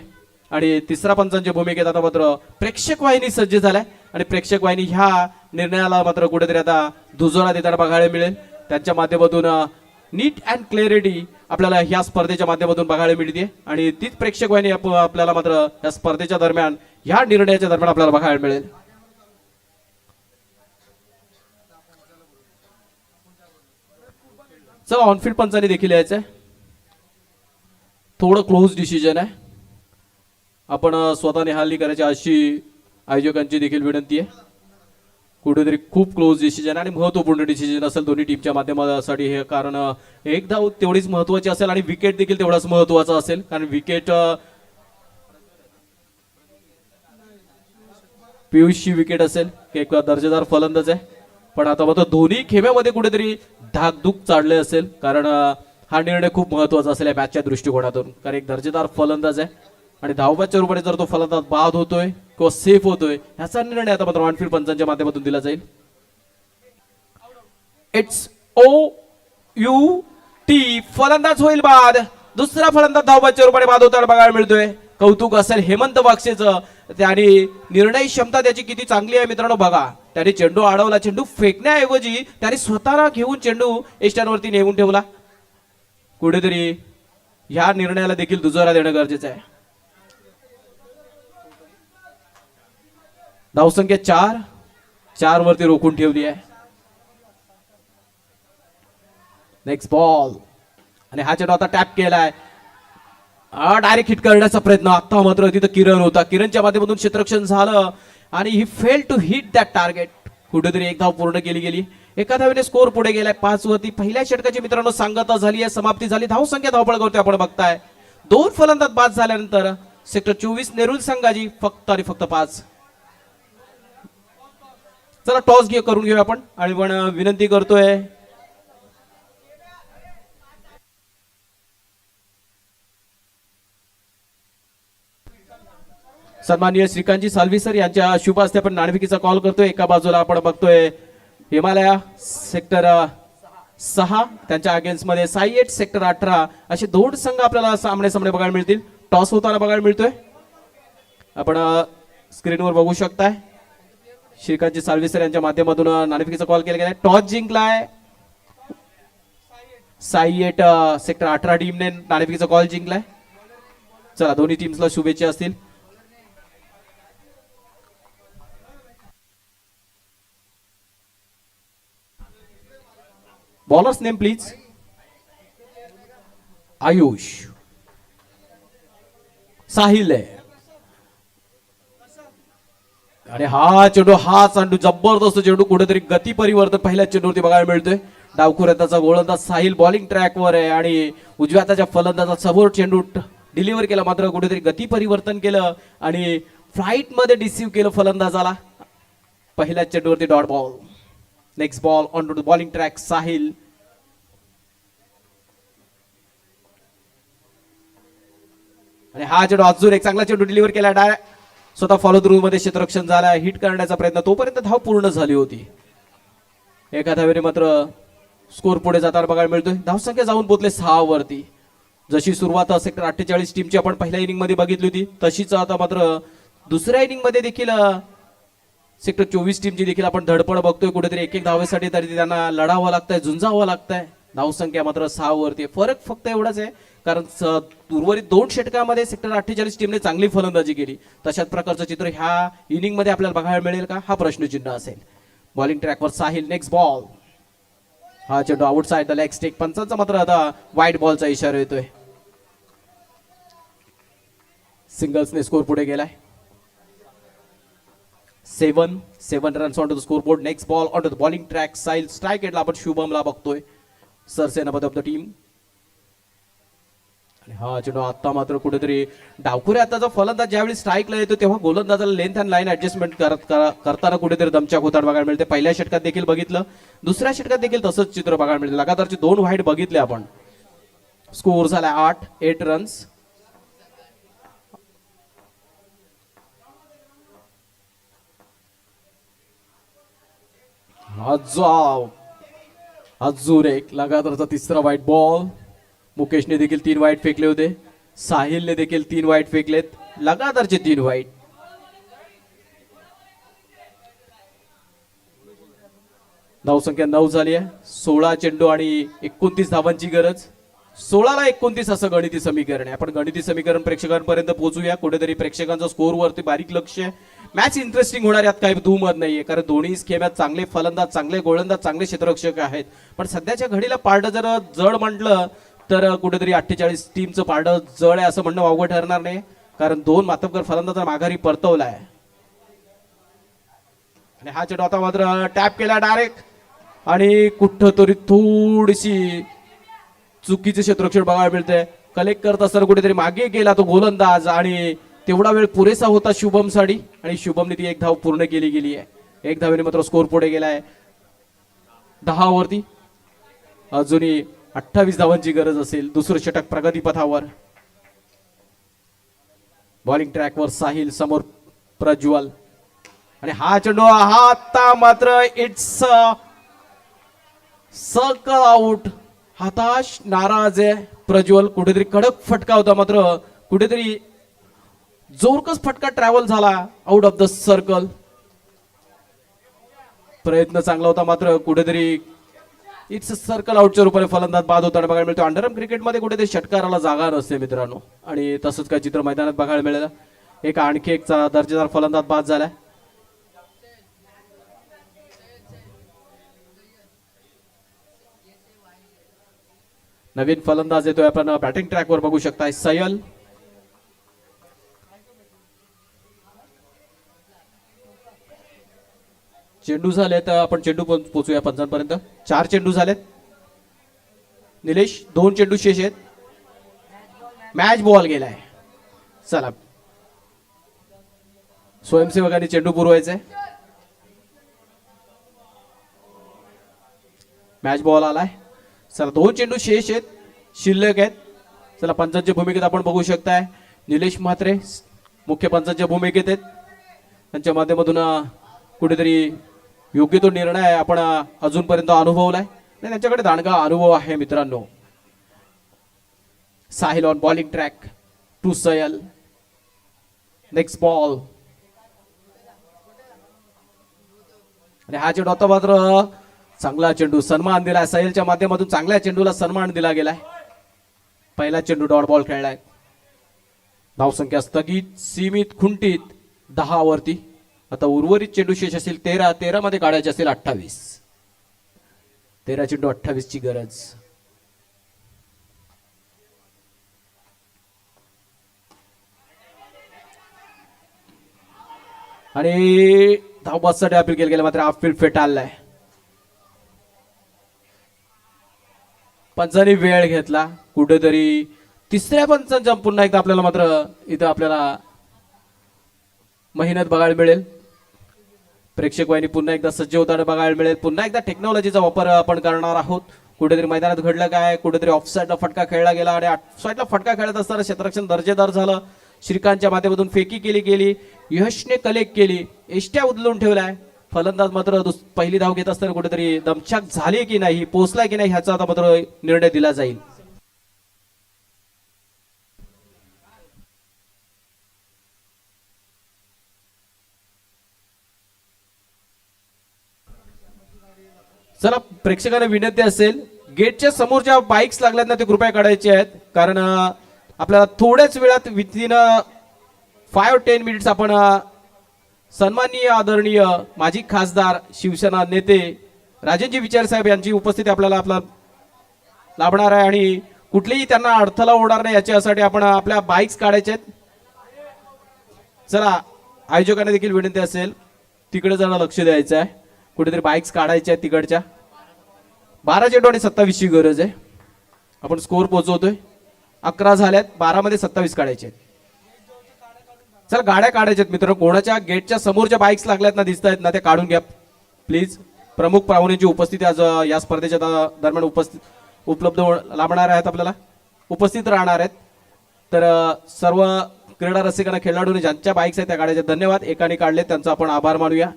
आणि तिसऱ्या पंचांच्या भूमिकेत आता मात्र प्रेक्षक वाहिनी सज्ज झालाय आणि प्रेक्षक वाहिनी ह्या निर्णयाला मात्र कुठेतरी आता दुजोरा देताना बघायला मिळेल. त्यांच्या माध्यमातून नीट अँड क्लॅरिटी आपल्याला ह्या स्पर्धेच्या माध्यमातून बघायला मिळते आणि तीच प्रेक्षक वाहिनी आपल्याला मात्र या स्पर्धेच्या दरम्यान ह्या निर्णयाच्या दरम्यान आपल्याला बघायला मिळेल. चला ऑनफील्ड पंचाने देखील यायचंय. थोडं क्लोज डिसिजन आहे. आपण स्वतः निहाळणी करायची अशी आयोजकांची देखील विनंती आहे. कुठेतरी खूप क्लोज डिसिजन आणि महत्वपूर्ण डिसिजन असेल दोन्ही टीमच्या माध्यमासाठी हे, कारण एक धाव तेवढीच महत्वाची असेल आणि विकेट देखील तेवढाच महत्वाचा असेल, कारण विकेट पियुषची विकेट असेल, एक दर्जेदार फलंदाज आहे, पण आता मात्र दोन्ही खेम्यामध्ये कुठेतरी धाकधूक चालले असेल, कारण हा निर्णय खूप महत्वाचा असेल या मॅचच्या दृष्टिकोनातून, कारण एक दर्जेदार फलंदाज आहे आणि धावबाच्या रूपाने जर तो फलंदाज बाद होतोय किंवा सेफ होतोय ह्याचा निर्णय आता मात्र ऑनफील्ड पंचांच्या माध्यमातून दिला जाईल. इट्स OUT फलंदाज होईल बाद. दुसरा फलंदाज धावबाच्या रूपाने बाद होताना बघायला मिळतोय. कौतुक असेल हेमंत बागशेचं. त्याने निर्णय क्षमता त्याची किती चांगली आहे मित्रांनो बघा. त्याने चेंडू अडवला, चेंडू फेकण्याऐवजी त्याने स्वतःला घेऊन चेंडू एस्टॅनवरती नेऊन ठेवला. कुठेतरी ह्या निर्णयाला देखील दुजोरा देणं गरजेचं आहे. धावसंख्या 4 वरती रोखून ठेवली आहे. नेक्स्ट बॉल आणि हा चेंडू आता टॅप केलाय. डायरेक्ट हिट करण्याचा प्रयत्न. आता मात्र तिथं किरण होता. किरणच्या माध्यमातून क्षेत्ररक्षण झालं आणि he fail to hit that target. कुठेतरी एक धाव पूर्ण केली गेली. एका धावेने स्कोर पुढे गेलाय 5 वरती. पहिल्या षटकाची मित्रांनो सांगता झाली आहे, समाप्ती झाली. धावसंख्या धावपळ करतोय आपण बघताय. 2 फलंदाज बाद झाल्यानंतर सेक्टर 24 नेरुल संघाची फक्त आणि फक्त 5. चला टॉस करून घेऊया आपण आणि पण विनंती करतोय सन्माननीय श्रीकांतजी साल्वी सर यांच्या शुभ हस्ते आपण नाणेफेकीचा कॉल करतोय. एका बाजूला आपण बघतोय हिमालया सेक्टर 6 त्यांच्या अगेन्स्ट मध्ये साई 8 सेक्टर 18 असे 2 संघ आपल्याला सामने सामने बघायला मिळतील. टॉस होताना बघायला मिळतोय. आपण स्क्रीनवर बघू शकताय श्रीकांतजी साल्वी सर यांच्या माध्यमातून नाणेफेकीचा कॉल केला गेला. टॉस जिंकलाय साई 8 सेक्टर 18 टीमने नाणेफेकीचा कॉल जिंकलाय. चला दोन्ही टीम्सला शुभेच्छा असतील. Bowlers name please. Ayush, Sahil आहे आणि हा चेंडू जबरदस्त चेंडू. कुठेतरी गती परिवर्तन पहिल्या चेंडूवरती बघायला मिळतोय. डावखुऱ्याचा गोलंदाज साहिल बॉलिंग ट्रॅकवर आहे आणि उजव्या हाताच्या फलंदाजा समोर चेंडू डिलिव्हर केला, मात्र कुठेतरी गती परिवर्तन केलं आणि फ्लाइट मध्ये डिसिव्ह केलं फलंदाजाला. पहिल्या चेंडूवरती dot ball. Next ball on to the bowling track Sahil. आणि हा चेंडू अजून एक चांगला चेंडू डिलिव्हर केला. डायरेक्ट स्वतः फॉलो थ्रू मध्ये क्षेत्ररक्षण झाला. हिट करण्याचा प्रयत्न, तोपर्यंत धाव पूर्ण झाली होती. एका धावेने मात्र स्कोर पुढे जाताना बघायला मिळतोय. धावसंख्या जाऊन पोहोचले 6 वरती. जशी सुरुवात सेक्टर 48 टीमची आपण पहिल्या इनिंग मध्ये बघितली होती तशीच आता मात्र दुसऱ्या इनिंग मध्ये देखील सेक्टर 24 टीमची देखील आपण धडपड बघतोय. कुठेतरी एक धावेसाठी तरी त्यांना लढावं लागतंय, झुंजावं लागतंय. धावसंख्या मात्र 6 वरती. फरक फक्त एवढाच आहे कारण उर्वरित 2 षटकामध्ये सेक्टर 48 टीमने चांगली फलंदाजी केली. तशाच प्रकारचं चित्र ह्या इनिंग मध्ये आपल्याला बघायला मिळेल का, हा प्रश्नचिन्ह असेल. बॉलिंग ट्रॅकवर साहिल. Next ball. हा चेंडू आउटसाइड द लेग स्टिक. पंचांचा मात्र आता वाईट बॉलचा इशारा येतोय. सिंगल्सने स्कोर पुढे गेलाय. 7 runs on to the score board. Next ball on to the bowling track Sahil. Strike एटला आपण शुभमला बघतोय, सरसेनापती ऑफ द टीम. हा चेंडू आता मात्र कुठेतरी डावखुरे हाताचा फलंदाज ज्यावेळी स्ट्राईकला येतो तेव्हा गोलंदाजाला लेंथ अँड लाईन ऍडजस्टमेंट करताना कुठेतरी दमछाक होताना बघायला मिळते. पहिल्या षटकात देखील बघितलं, दुसऱ्या षटकात देखील तसंच चित्र बघायला मिळते. लगातारचे 2 वाईट बघितले आपण. स्कोर झाला 8 रन्स. अजून एक लगातारचा तिसरा वाईट बॉल. मुकेशने देखील 3 वाईट फेकले होते. साहिलने देखील 3 वाईट फेकलेत. लगातारचे 3 वाईट. धावसंख्या 9 झाली आहे. 16 चेंडू आणि 29 धावांची गरज. 16ला 29 असं गणिती समीकरण आहे. आपण गणिती समीकरण प्रेक्षकांपर्यंत पोहोचूया. कुठेतरी प्रेक्षकांचा स्कोर वरती बारीक लक्ष आहे. मॅच इंटरेस्टिंग होणार यात काही दुमत नाहीये, कारण दोन्ही खेळात चांगले फलंदाज, चांगले गोलंदाज, चांगले क्षेत्ररक्षक आहेत. पण सध्याच्या घडीला पारडं जर जड म्हटलं तर कुठेतरी 48 टीमचं पारडं जड आहे असं म्हणणं अवघड ठरणार नाही, कारण 2 मातब्बर फलंदाज माघारी परतवलाय. आणि हा चेंडू आता मात्र टॅप केला डायरेक्ट आणि कुठं तरी थोडीशी चुकीचे क्षेत्ररक्षण बघायला मिळते. कलेक्ट करत असताना कुठेतरी मागे गेला तो गोलंदाज आणि तेवढा वेळ पुरेसा होता शुभम साठी आणि शुभमने ती एक धाव पूर्ण केली गेली आहे. एक धावेने मात्र स्कोर पुढे गेलाय 10 वरती. अजूनही 28 धावांची गरज असेल. दुसरं षटक प्रगतीपथावर. बॉलिंग ट्रॅकवर साहिल, समोर प्रज्वल आणि हा चेंडू हा आता मात्र इट्स सर्कल आउट. हताश, नाराज आहे प्रज्वल. कुठेतरी कडक फटका होता, मात्र कुठेतरी जोरकस फटका ट्रॅव्हल झाला आउट ऑफ द सर्कल. प्रयत्न चांगला होता, मात्र कुठेतरी इट्स सर्कल आउटच्या रूपाने फलंदाज बाद होताना बघायला मिळतो. अंडरआर्म क्रिकेटमध्ये कुठेतरी षटकाराला जागा नसते मित्रांनो, आणि तसंच काय चित्र मैदानात बघायला मिळालं. एक आणखी एक दर्जेदार फलंदाज बाद झालाय. नवीन फलंदाज येतोय, आपण बॅटिंग ट्रॅकवर बघू शकताय. सयल चेंडू झालेत, आपण चेंडू पोचूया पंचांपर्यंत. 4 चेंडू झालेत. निलेश 2 चेंडू शेष आहेत. मॅच बॉल गेलाय. चला स्वयंसेवकांनी चेंडू पुरवायचंय. मॅच बॉल आलाय. चला 2 चेंडू शेष आहेत, शिल्लक आहेत. चला पंचांच्या भूमिकेत आपण बघू शकताय निलेश म्हात्रे मुख्य पंचांच्या भूमिकेत आहेत. त्यांच्या माध्यमातून कुठेतरी योग्य तो निर्णय आपण अजूनपर्यंत अनुभवलाय आणि त्यांच्याकडे दांडगा अनुभव आहे मित्रांनो. Sahil on bowling track to Sayal. Next ball आणि हा चेंडू आता मात्र चांगला चेंडू, सन्मान दिलाय सहेलच्या माध्यमातून. चांगल्या चेंडूला सन्मान दिला गेलाय. पहिला चेंडू डॉट बॉल खेळलाय. धावसंख्या स्थगित, सीमित, खुंटीत 10 वरती. आता उर्वरित चेंडू शेष असेल 13 मध्ये काढायचे असेल 28. 13 चेंडू 28 ची गरज. आणि धावबासाठी अपील केलं गेलं, मात्र ऑफफील्ड फेटाळलाय. पंचांनी वेळ घेतला. कुठेतरी तिसऱ्या पंचांच्या पुन्हा एकदा आपल्याला मात्र इथं आपल्याला मेहनत बघायला मिळेल. प्रेक्षक वाहिनी पुन्हा एकदा सज्ज होताना बघायला मिळेल. पुन्हा एकदा टेक्नॉलॉजीचा वापर आपण करणार आहोत. कुठेतरी मैदानात घडलं काय, कुठेतरी ऑफसाईडला फटका खेळला गेला आणि ऑफसाईडला फटका खेळत असताना क्षेत्ररक्षण दर्जेदार झालं. श्रीकांतच्या माध्यमातून फेकी केली गेली. यशने कलेक्ट केली. एष्ट्या उचलून ठेवलाय. फलंदाज मात्र पहिली धाव घेत असताना कुठेतरी दमछाक झाली की नाही, पोहोचलाय की नाही ह्याचा आता मात्र निर्णय दिला जाईल. चला प्रेक्षकांना विनंती असेल, गेटच्या समोर ज्या बाईक्स लागल्यात ना ते कृपया काढायचे आहेत, कारण आपल्याला थोड्याच वेळात विथिन 5-10 मिनिट्स आपण सन्माननीय आदरणीय माजी खासदार शिवसेना नेते राजेंजी विचार साहेब यांची उपस्थिती आपल्याला लाभणार आहे आणि कुठलीही त्यांना अडथळा होणार नाही याच्यासाठी आपण आपल्या बाईक्स काढायचे आहेत. चला आयोजकांना देखील विनंती असेल तिकडे जरा लक्ष द्यायचं आहे. कुठेतरी बाईक्स काढायच्या आहेत तिकडच्या. 12 चेंडू आणि 27 ची गरज आहे. आपण स्कोर पोहोचवतोय. 11 झाल्यात, 12 मध्ये 27 काढायचे आहेत. चला गाड्या काढायच्यात मित्र. कोणाच्या गेटच्या समोरच्या बाईक्स लागल्यात ना, दिसत आहेत ना, ते काढून घ्या प्लीज. प्रमुख पाहुण्यांची उपस्थिती आज या स्पर्धेच्या दरम्यान उपलब्ध लाभणार आहेत, आपल्याला उपस्थित राहणार आहेत. तर सर्व क्रीडा रसिकांना, खेळाडूंनी ज्यांच्या बाईक्स आहेत त्या काढायच्या. धन्यवाद. एकाने काढले त्यांचा आपण आभार मानूया.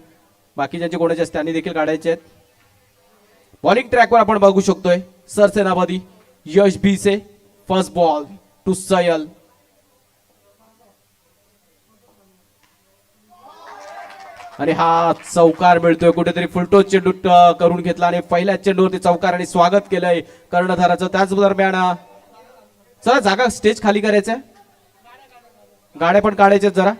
बाकी ज्यांचे कोणाचे असते त्यांनी देखील काढायचे आहेत. बॉलिंग ट्रॅकवर आपण बघू शकतोय सरसेनापती यश भिसे. फर्स्ट बॉल टू सयल. आणि हा चौकार मिळतोय कुठेतरी फुलटोस चेंडू करून घेतला आणि पहिल्या चेंडूवरती चौकार आणि स्वागत केलंय कर्णधाराचं. त्याच दरम्यान चला जागा स्टेज खाली करायचंय, गाड्या पण काढायचे जरा.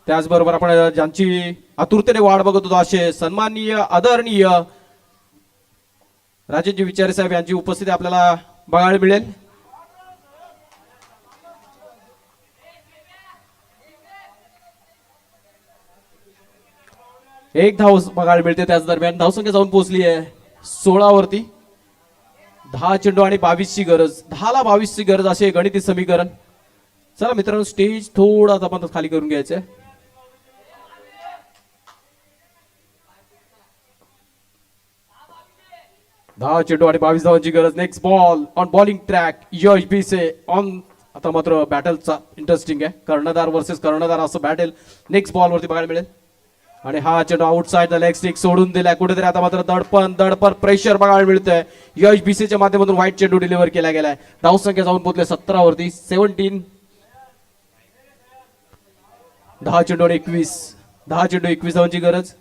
त्याचबरोबर आपण ज्यांची आतुरतेने वाट बघत होतो असे सन्माननीय आदरणीय राजेंद्र विचारे साहेब यांची उपस्थिती आपल्याला बघायला मिळेल. एक धाव बघायला मिळते. त्याच दरम्यान धावसंख्या जाऊन पोहोचली आहे 16 वरती. 10 चेंडू आणि 22 ची गरज, 10 ला 22 ची गरज असे गणिती समीकरण. चला मित्रांनो स्टेज थोडा आपण खाली करून घ्यायचंय. 10 चेंडू आणि 22 धावांची गरज. Next ball on bowling track Yash Bhise on. आता मात्र बॅटलचा इंटरेस्टिंग आहे, कर्णधार वर्सेस कर्णधार असं बॅटल नेक्स्ट बॉल वरती बघायला मिळेल. आणि हा चेंडू आउटसाइड द लेग स्टिक सोडून दिलाय कुठेतरी. आता मात्र दडपण प्रेशर बघायला मिळतंय. यश भिसेच्या माध्यमातून वाईट चेंडू डिलिव्हर केला गेलाय. धावसंख्या जाऊन पोहोचले 17 वरती. 17. 10 चेंडू आणि 21 धावांची गरज.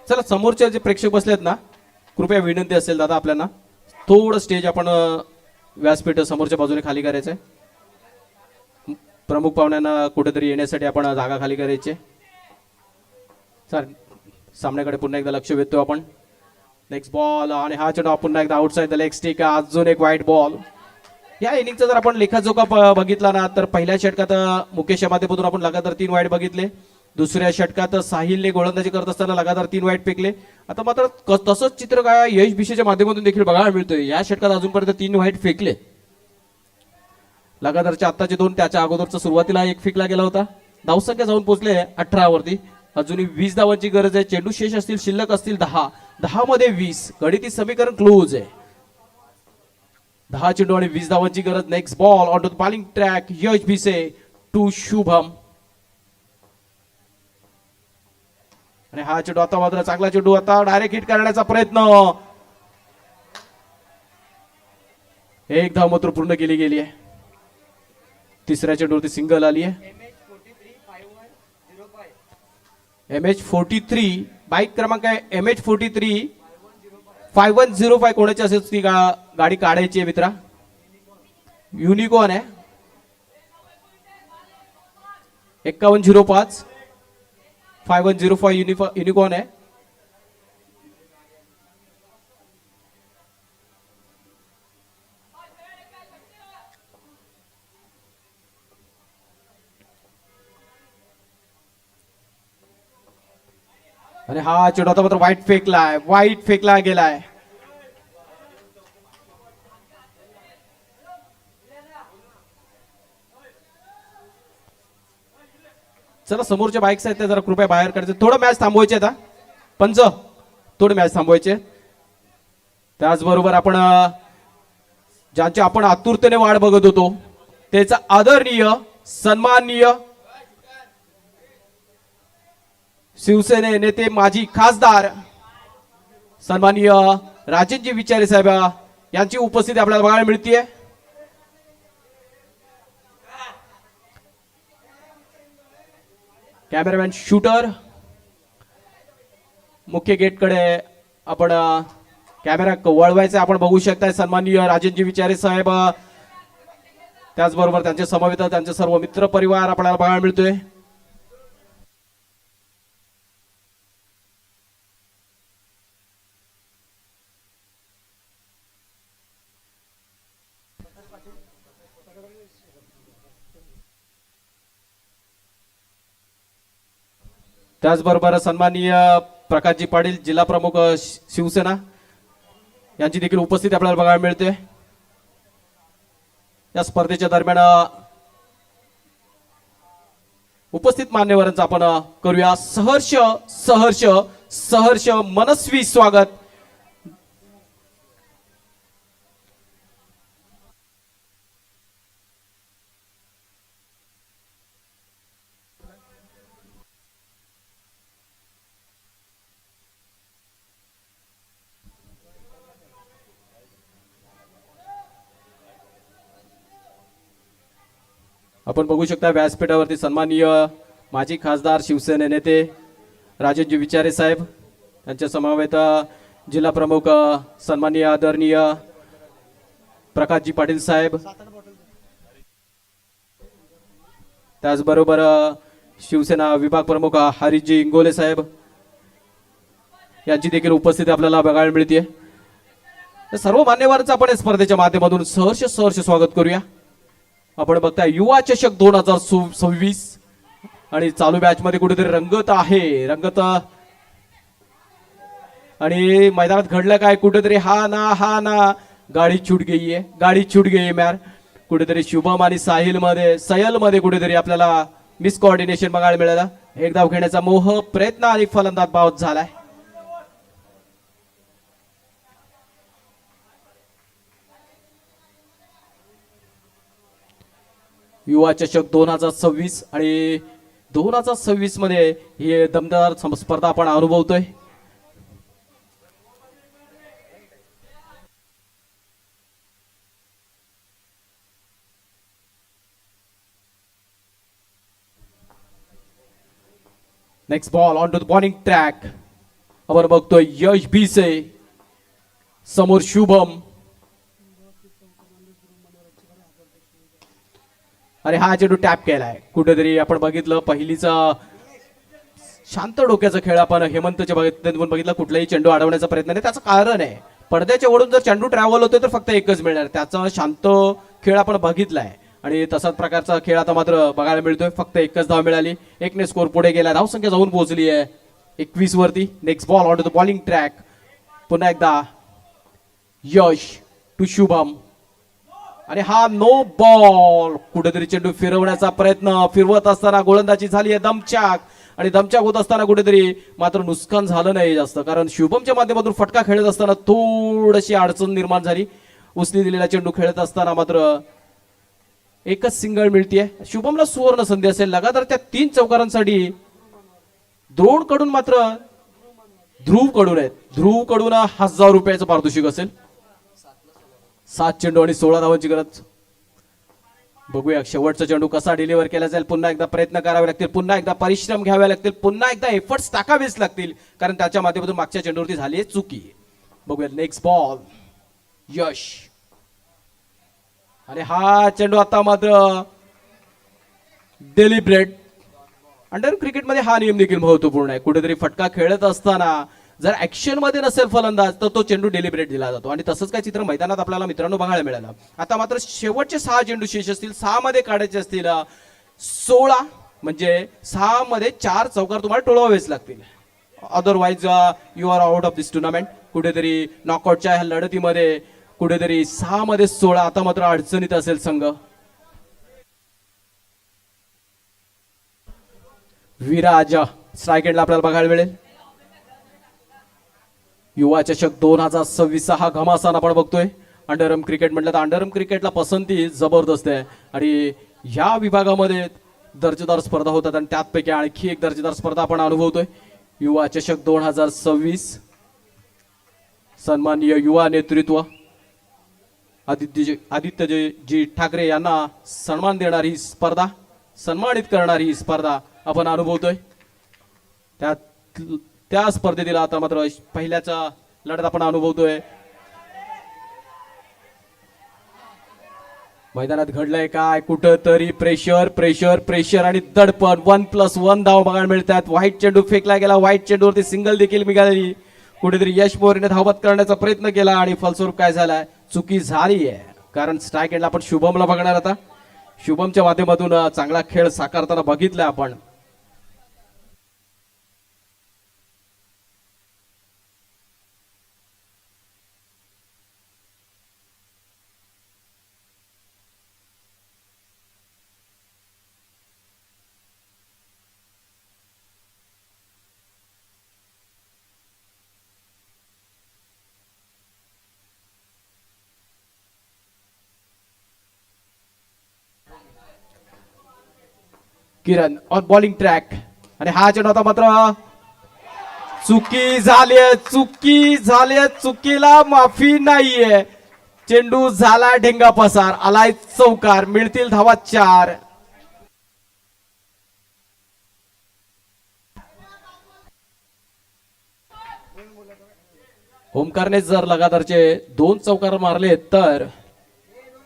चला समोरचे जे प्रेक्षक बसलेत ना, कृपया विनंती असेल दादा आपल्याला थोडं स्टेज आपण व्यासपीठ समोरच्या बाजूने खाली करायचंय. प्रमुख पाहुण्यांना कुठेतरी येण्यासाठी आपण जागा खाली करायची. सर सामन्याकडे पुन्हा एकदा लक्ष वेधतो आपण. नेक्स्ट बॉल आणि हा चेंडू पुन्हा एकदा आउटसाइड द लेग स्टिक. अजून एक वाईट बॉल. या इनिंगचा जर आपण लेखाजोखा बघितला ना तर पहिल्या षटकात मुकेशच्या माध्यमातून आपण लगातार 3 वाईट बघितले. दुसऱ्या षटकात साहिलने गोलंदाजी करत असताना लगातार 3 वाईट फेकले. आता मात्र तसंच चित्र काय यश भिसेच्या माध्यमातून देखील बघायला मिळतोय. या षटकात अजूनपर्यंत 3 वाईट फेकले. लगातारच्या आत्ताचे 2, त्याच्या अगोदरचा सुरुवातीला 1 फेकला गेला होता. धावसंख्या जाऊन पोहोचले 18 वरती. अजूनही 20 धावांची गरज आहे. चेंडू शेष असतील, शिल्लक असतील 10 मध्ये 20. गणिती समीकरण क्लोज आहे. 10 चेंडू आणि 20 धावांची गरज. Next ball on to the bowling track Yash Bhise to Shubham. आणि हा चेंडू आता मात्र चांगला चेंडू, आता डायरेक्ट हिट करण्याचा प्रयत्न. एक धाव मात्र पूर्ण केली गेली आहे. तिसऱ्या चेंडूवरती सिंगल आली आहे. MH43 बाईक क्रमांक आहे MH43 5105. कोणाची असेल ती गाडी काढायची आहे मित्रा. युनिकॉर्न आहे. 5105 5105 युनिकॉर्न आहे. आणि हा चेंडू आता मात्र वाईट फेकला गेलाय. चला समोरच्या बाईक्स आहेत त्या जरा कृपया बाहेर काढायचे. थोडं मॅच थांबवायचे आता पंच, थोडं मॅच थांबवायचे. त्याचबरोबर आपण ज्यांची आपण आतुरतेने वाट बघत होतो त्याचा आदरणीय सन्माननीय शिवसेने नेते माजी खासदार सन्माननीय राजेंद्र विचारे साहेब यांची उपस्थिती आपल्याला बघायला मिळते. कॅमेरामॅन शूटर मुख्य गेटकडे आपण कॅमेरा वळवायचा आपण बघू शकताय. सन्माननीय राजेंद्र विचारे साहेब, त्याचबरोबर त्यांचे समवेत त्यांचे सर्व मित्र परिवार आपल्याला बघायला मिळतोय. त्याचबरोबर सन्माननीय प्रकाशजी पाटील जिल्हा प्रमुख शिवसेना यांची देखील उपस्थिती आपल्याला बघायला मिळते. या स्पर्धेच्या दरम्यान उपस्थित मान्यवरांचं आपण करूया सहर्ष सहर्ष सहर्ष मनस्वी स्वागत. आपण बघू शकता व्यासपीठावरती सन्माननीय माजी खासदार शिवसेने नेते राजेशजी विचारे साहेब, त्यांच्या समवेत जिल्हा प्रमुख सन्माननीय आदरणीय प्रकाशजी पाटील साहेब, त्याचबरोबर शिवसेना विभाग प्रमुख हरीशजी इंगोले साहेब यांची देखील उपस्थिती आपल्याला बघायला मिळते. सर्व मान्यवरांचं आपण या स्पर्धेच्या माध्यमातून सहर्ष स्वागत करूया. आपण बघताय युवा चषक 2026 आणि चालू मॅच मध्ये कुठेतरी रंगत आहे, रंगत आणि मैदानात घडलं काय, कुठेतरी हा ना गाडी छूट गई है यार. कुठेतरी शुभम आणि सयल मध्ये कुठेतरी आपल्याला मिस कोऑर्डिनेशन बघायला मिळाला. एक धाव घेण्याचा मोह प्रयत्न आणि फलंदाज बाद झालाय. युवा चषक 2026 आणि 2026 मध्ये ही दमदार स्पर्धा आपण अनुभवतोय. Next ball on to the bowling track. आपण बघतोय यश बीसे समोर शुभम आणि हा चेंडू टॅप केलाय. कुठेतरी आपण बघितलं पहिलीचा शांत डोक्याचा खेळ आपण हेमंतच्या बघितलं. कुठलाही चेंडू अडवण्याचा प्रयत्न नाही, त्याचं कारण आहे पडद्याच्या वळून जर चेंडू ट्रॅव्हल होतोय तर फक्त एकच मिळणार. त्याचा शांत खेळ आपण बघितलाय आणि तसाच प्रकारचा खेळ आता मात्र बघायला मिळतोय. फक्त एकच धाव मिळाली, एकने स्कोर पुढे गेला, धावसंख्या जाऊन पोहोचली आहे 21 वरती. Next ball on to the bowling track. पुन्हा एकदा यश टू शुभम आणि हा नो बॉल. कुठेतरी चेंडू फिरवण्याचा प्रयत्न, फिरवत असताना गोलंदाजी झाली आहे दमचाक आणि दमचाक होत असताना कुठेतरी मात्र नुकसान झालं नाही जास्त, कारण शुभमच्या माध्यमातून फटका खेळत असताना थोडीशी अडचण निर्माण झाली. उचली दिलेला चेंडू खेळत असताना मात्र एकच सिंगल मिळतीये. शुभमला सुवर्ण संधी असेल लगातार त्या 3 चौकारांसाठी. द्रोण कडून मात्र ध्रुव कडून आहेत, ध्रुव कडून 1000 रुपयाचं पारितोषिक असेल. 7 चेंडू आणि 16 धावांची गरज. बघूया शेवटचा चेंडू कसा डिलिव्हर केला जाईल. पुन्हा एकदा प्रयत्न करावे लागतील, पुन्हा एकदा परिश्रम घ्यावे लागतील, पुन्हा एकदा एफर्ट्स टाकावेच लागतील, कारण त्याच्या माध्यमातून मागच्या चेंडूवरती झाली आहे चुकी. बघूया नेक्स्ट बॉल यश आणि हा चेंडू आता मात्र डेलिब्रेट. अंडर क्रिकेटमध्ये हा नियम देखील महत्वपूर्ण आहे. कुठेतरी फटका खेळत असताना जर ऍक्शन मध्ये नसेल फलंदाज तर तो चेंडू डेलिब्रेट दिला जातो आणि तसंच काय चित्र मैदानात आपल्याला मित्रांनो बघायला मिळालं. आता मात्र शेवटचे 6 चेंडू शेष असतील, 6 मध्ये काढायचे असतील 16, म्हणजे 6 मध्ये 4 चौकार तुम्हाला टोळवावेच लागतील. Otherwise you are out of this tournament. कुठेतरी नॉकआउटच्या ह्या लढतीमध्ये कुठेतरी 6 मध्ये 16 आता मात्र अडचणीत असेल संघ. विराज स्ट्राईक एंडला आपल्याला बघायला मिळेल. युवा चषक 2026 हा घमासान आपण बघतोय. अंडरआर्म क्रिकेट म्हटलं तर अंडरआर्म क्रिकेटला पसंती जबरदस्त आहे आणि ह्या विभागामध्ये दर्जेदार स्पर्धा होतात आणि त्यापैकी आणखी एक दर्जेदार स्पर्धा आपण अनुभवतोय. युवा चषक 2026 सन्माननीय युवा नेतृत्व आदित्यजी ठाकरे यांना सन्मान देणारी स्पर्धा, सन्मानित करणारी स्पर्धा आपण अनुभवतोय. त्या स्पर्धेतील आता मात्र पहिल्याचा लढत आपण अनुभवतोय. मैदानात घडलंय काय, कुठं तरी प्रेशर आणि दडपण. 1+1 धाव बघायला मिळतात. व्हाईट चेंडू फेकला गेला, व्हाईट चेंडूवरती सिंगल देखील मिळाली. कुठेतरी यश मोरेने धावत करण्याचा प्रयत्न केला आणि फलस्वरूप काय झालाय, चुकी झाली आहे. कारण स्ट्राईक एंडला आपण शुभमला बघणार. आता शुभमच्या माध्यमातून चांगला खेळ साकारताना बघितला आपण. किरण ऑन बॉलिंग ट्रॅक आणि हा चेंडू आता मात्र चुकी झाली, चुकीला माफी नाहीये. चेंडू झाला ढेंगा पसार, आलाय चौकार, मिळतील धावा 4. ओमकारने जर लगातारचे 2 चौकार मारले तर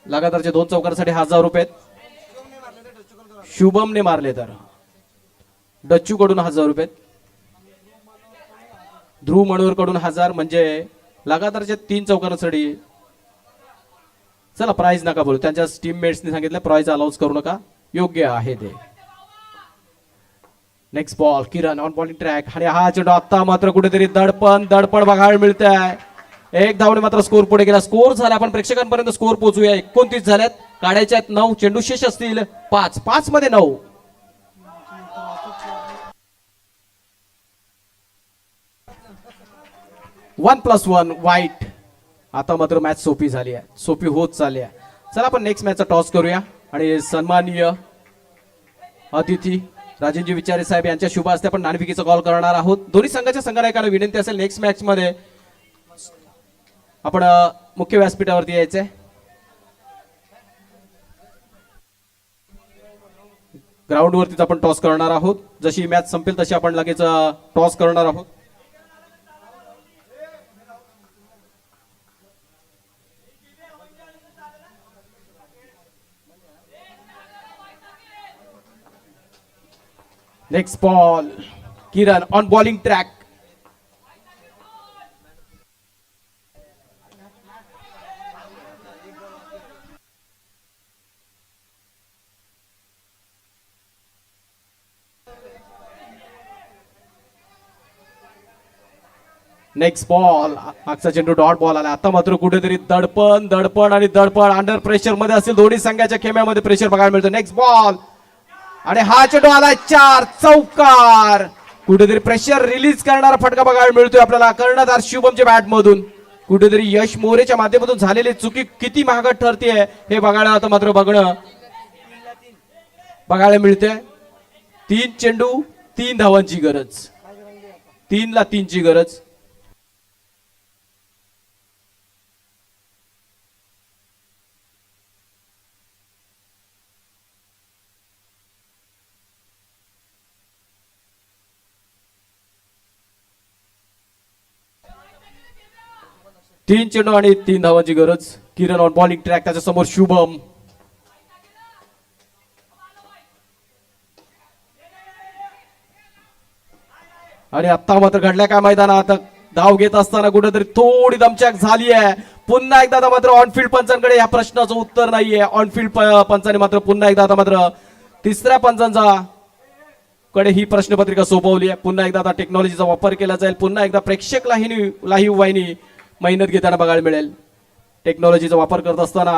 लगातारचे 2 चौकारासाठी 1000 रुपये, शुभमने मारले तर डच्चू कडून 1000 रुपये, ध्रुव मनोहर कडून 1000, म्हणजे लगातारचे 3 चौकारासाठी. चला प्राइज नका बोलू, त्यांच्या टीममेट्सनी सांगितलं प्राइज अलाउन्स करू नका, योग्य आहे ते. Next ball Kiran on bowling track आणि हा चेंडू आता मात्र कुठेतरी दडपण बघायला मिळते आहे. एक धावने मात्र स्कोर पुढे गेला. स्कोर झाला, आपण प्रेक्षकांपर्यंत स्कोर पोहोचूया. 29 झाल्यात, काढायचे आहेत 9 चेंडू शेष असतील 5 मध्ये 9. वन प्लस वन वाईट. आता मात्र मॅच सोपी झाली आहे, सोपी होत चालली आहे. चला आपण नेक्स्ट मॅचचा टॉस करूया आणि सन्माननीय अतिथी राजेंद्र विचारे साहेब यांच्या शुभ हस्ते आपण नाणेफेकीचा कॉल करणार आहोत. दोन्ही संघाच्या संघनायकांना विनंती असेल नेक्स्ट मॅच मध्ये आपण मुख्य व्यासपीठावरती यायचंय. ग्राउंडवरतीच आपण टॉस करणार आहोत. जशी मॅच संपेल तशी आपण लगेच टॉस करणार आहोत. Next ball Kiran on bowling track. Next ball मागचा चेंडू डॉट बॉल आला. आता मात्र कुठेतरी दडपण अंडर प्रेशर मध्ये असेल दोन्ही संघाच्या खेम्यामध्ये प्रेशर बघायला मिळतं. नेक्स्ट बॉल आणि हा चेंडू आला 4 चौकार. कुठेतरी प्रेशर रिलीज करणारा फटका बघायला मिळतोय आपल्याला कर्णधार शुभमच्या बॅट मधून. कुठेतरी यश मोरेच्या माध्यमातून झालेली चुकी किती महागत ठरते हे बघायला आता मात्र बघायला मिळते. 3 चेंडू 3 धावांची गरज, 3 ला 3 ची गरज. तीन चेंडू आणि 3 धावांची गरज. किरण ऑन बॉलिंग ट्रॅक, त्याच्या समोर शुभम. आणि आता मात्र घडल्या काय मैदानात धाव घेत असताना कुठेतरी थोडी दमछाक झाली आहे. पुन्हा एकदा मात्र ऑनफिल्ड पंचांकडे या प्रश्नाचं उत्तर नाहीये. ऑनफिल्ड पंचांनी मात्र पुन्हा एकदा आता मात्र तिसऱ्या पंचांचा कडे ही प्रश्नपत्रिका सोपवली आहे. पुन्हा एकदा आता टेक्नॉलॉजीचा वापर केला जाईल. पुन्हा एकदा प्रेक्षक लाईव्ह वाहिनी मेहनत घेताना बघायला मिळेल. टेक्नॉलॉजीचा वापर करत असताना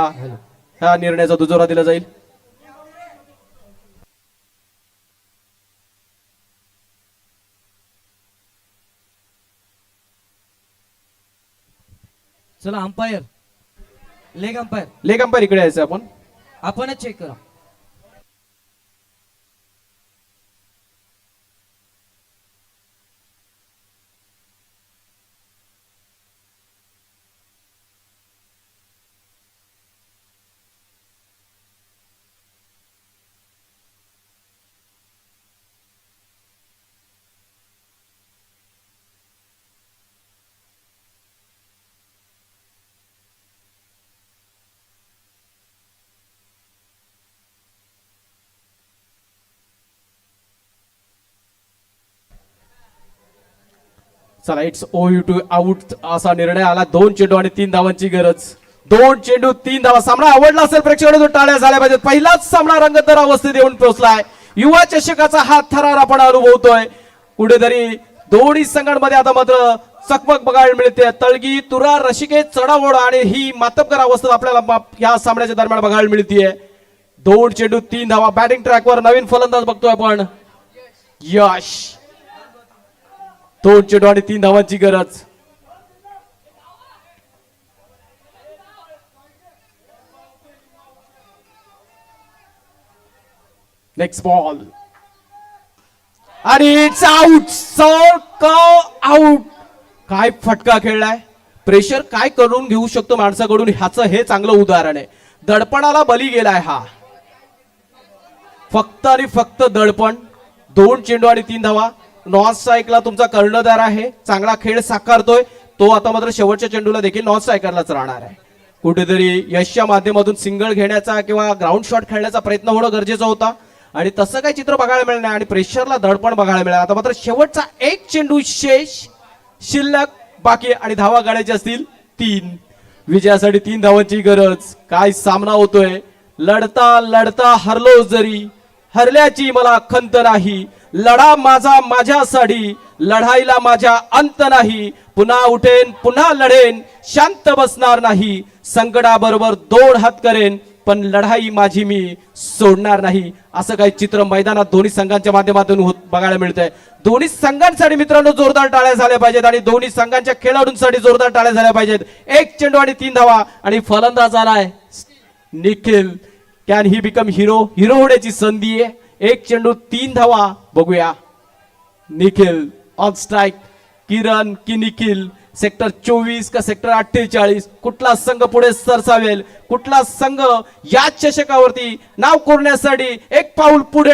ह्या निर्णयाचा दुजोरा दिला जाईल. चला अंपायर, लेग अंपायर इकडे यायचं आपणच चेक करा. चला it's O U T out असा निर्णय आला. 2 चेंडू आणि 3 धावांची गरज. 2 चेंडू 3 धावा. सामना आवडला असेल प्रेक्षकांना, टाळ्या झाल्या पाहिजेत. पहिलाच सामना रंगतदार अवस्थेत येऊन पोहोचलाय. युवा चषकाचा हा थरार आपण अनुभवतोय. कुठेतरी दोन्ही संघांमध्ये आता मात्र चकमक बघायला मिळते. तळगी तुरा रशिके चढाओढ आणि ही मातबकर अवस्था आपल्याला या सामन्याच्या दरम्यान बघायला मिळतीये. 2 चेंडू 3 धावा. बॅटिंग ट्रॅकवर नवीन फलंदाज बघतोय आपण, यश. 2 चेंडू आणि 3 धावांची गरज. नेक्स्ट बॉल आणि इट्स आउट. आउट. काय फटका खेळलाय. प्रेशर काय करून घेऊ शकतो माणसाकडून ह्याचं हे चांगलं उदाहरण आहे. दडपणाला बली गेलाय हा. फक्त आणि फक्त दडपण. 2 चेंडू आणि 3 धावा. नॉन स्ट्राईकला तुमचा कर्णधार आहे, चांगला खेळ साकारतोय. तो आता मात्र शेवटच्या चेंडूला देखील नॉन स्ट्रायकरलाच राहणार आहे. कुठेतरी यशच्या माध्यमातून सिंगल घेण्याचा किंवा ग्राउंड शॉट खेळण्याचा प्रयत्न होणं गरजेचं होता आणि तसं काही चित्र बघायला मिळणार नाही आणि प्रेशरला दडपण बघायला मिळालं. आता मात्र शेवटचा एक चेंडू शेष शिल्लक बाकी आणि धावा गाड्याचे असतील 3. विजयासाठी 3 धावांची गरज. काय सामना होतोय. लढता लढता हरलो जरी हरल्याची मला खंत नाही. लढा माझा माझ्यासाठी लढाईला माझ्या अंत नाही. पुन्हा उठेन पुन्हा लढेन शांत बसणार नाही. संकटाबरोबर 2 हात करेन पण लढाई माझी मी सोडणार नाही. असं काही चित्र मैदानात दोन्ही संघांच्या माध्यमातून बघायला मिळतंय. दोन्ही संघांसाठी मित्रांनो जोरदार टाळ्या झाल्या पाहिजेत आणि दोन्ही संघांच्या खेळाडूंसाठी जोरदार टाळ्या झाल्या पाहिजेत. 1 चेंडू आणि 3 धावा आणि फलंदाज आलाय Nikhil. Can he become hero. Hero होण्याची संधी आहे. 1 चेंडू 3 धावा. बघूया निखिल ऑन स्ट्राइक. किरण की निखिल. सेक्टर 24 का सेक्टर 48 कुठला संघ पुढे सरसावेल. कुठला संघ या चषकावरती नाव कोरण्यासाठी एक पाऊल पुढे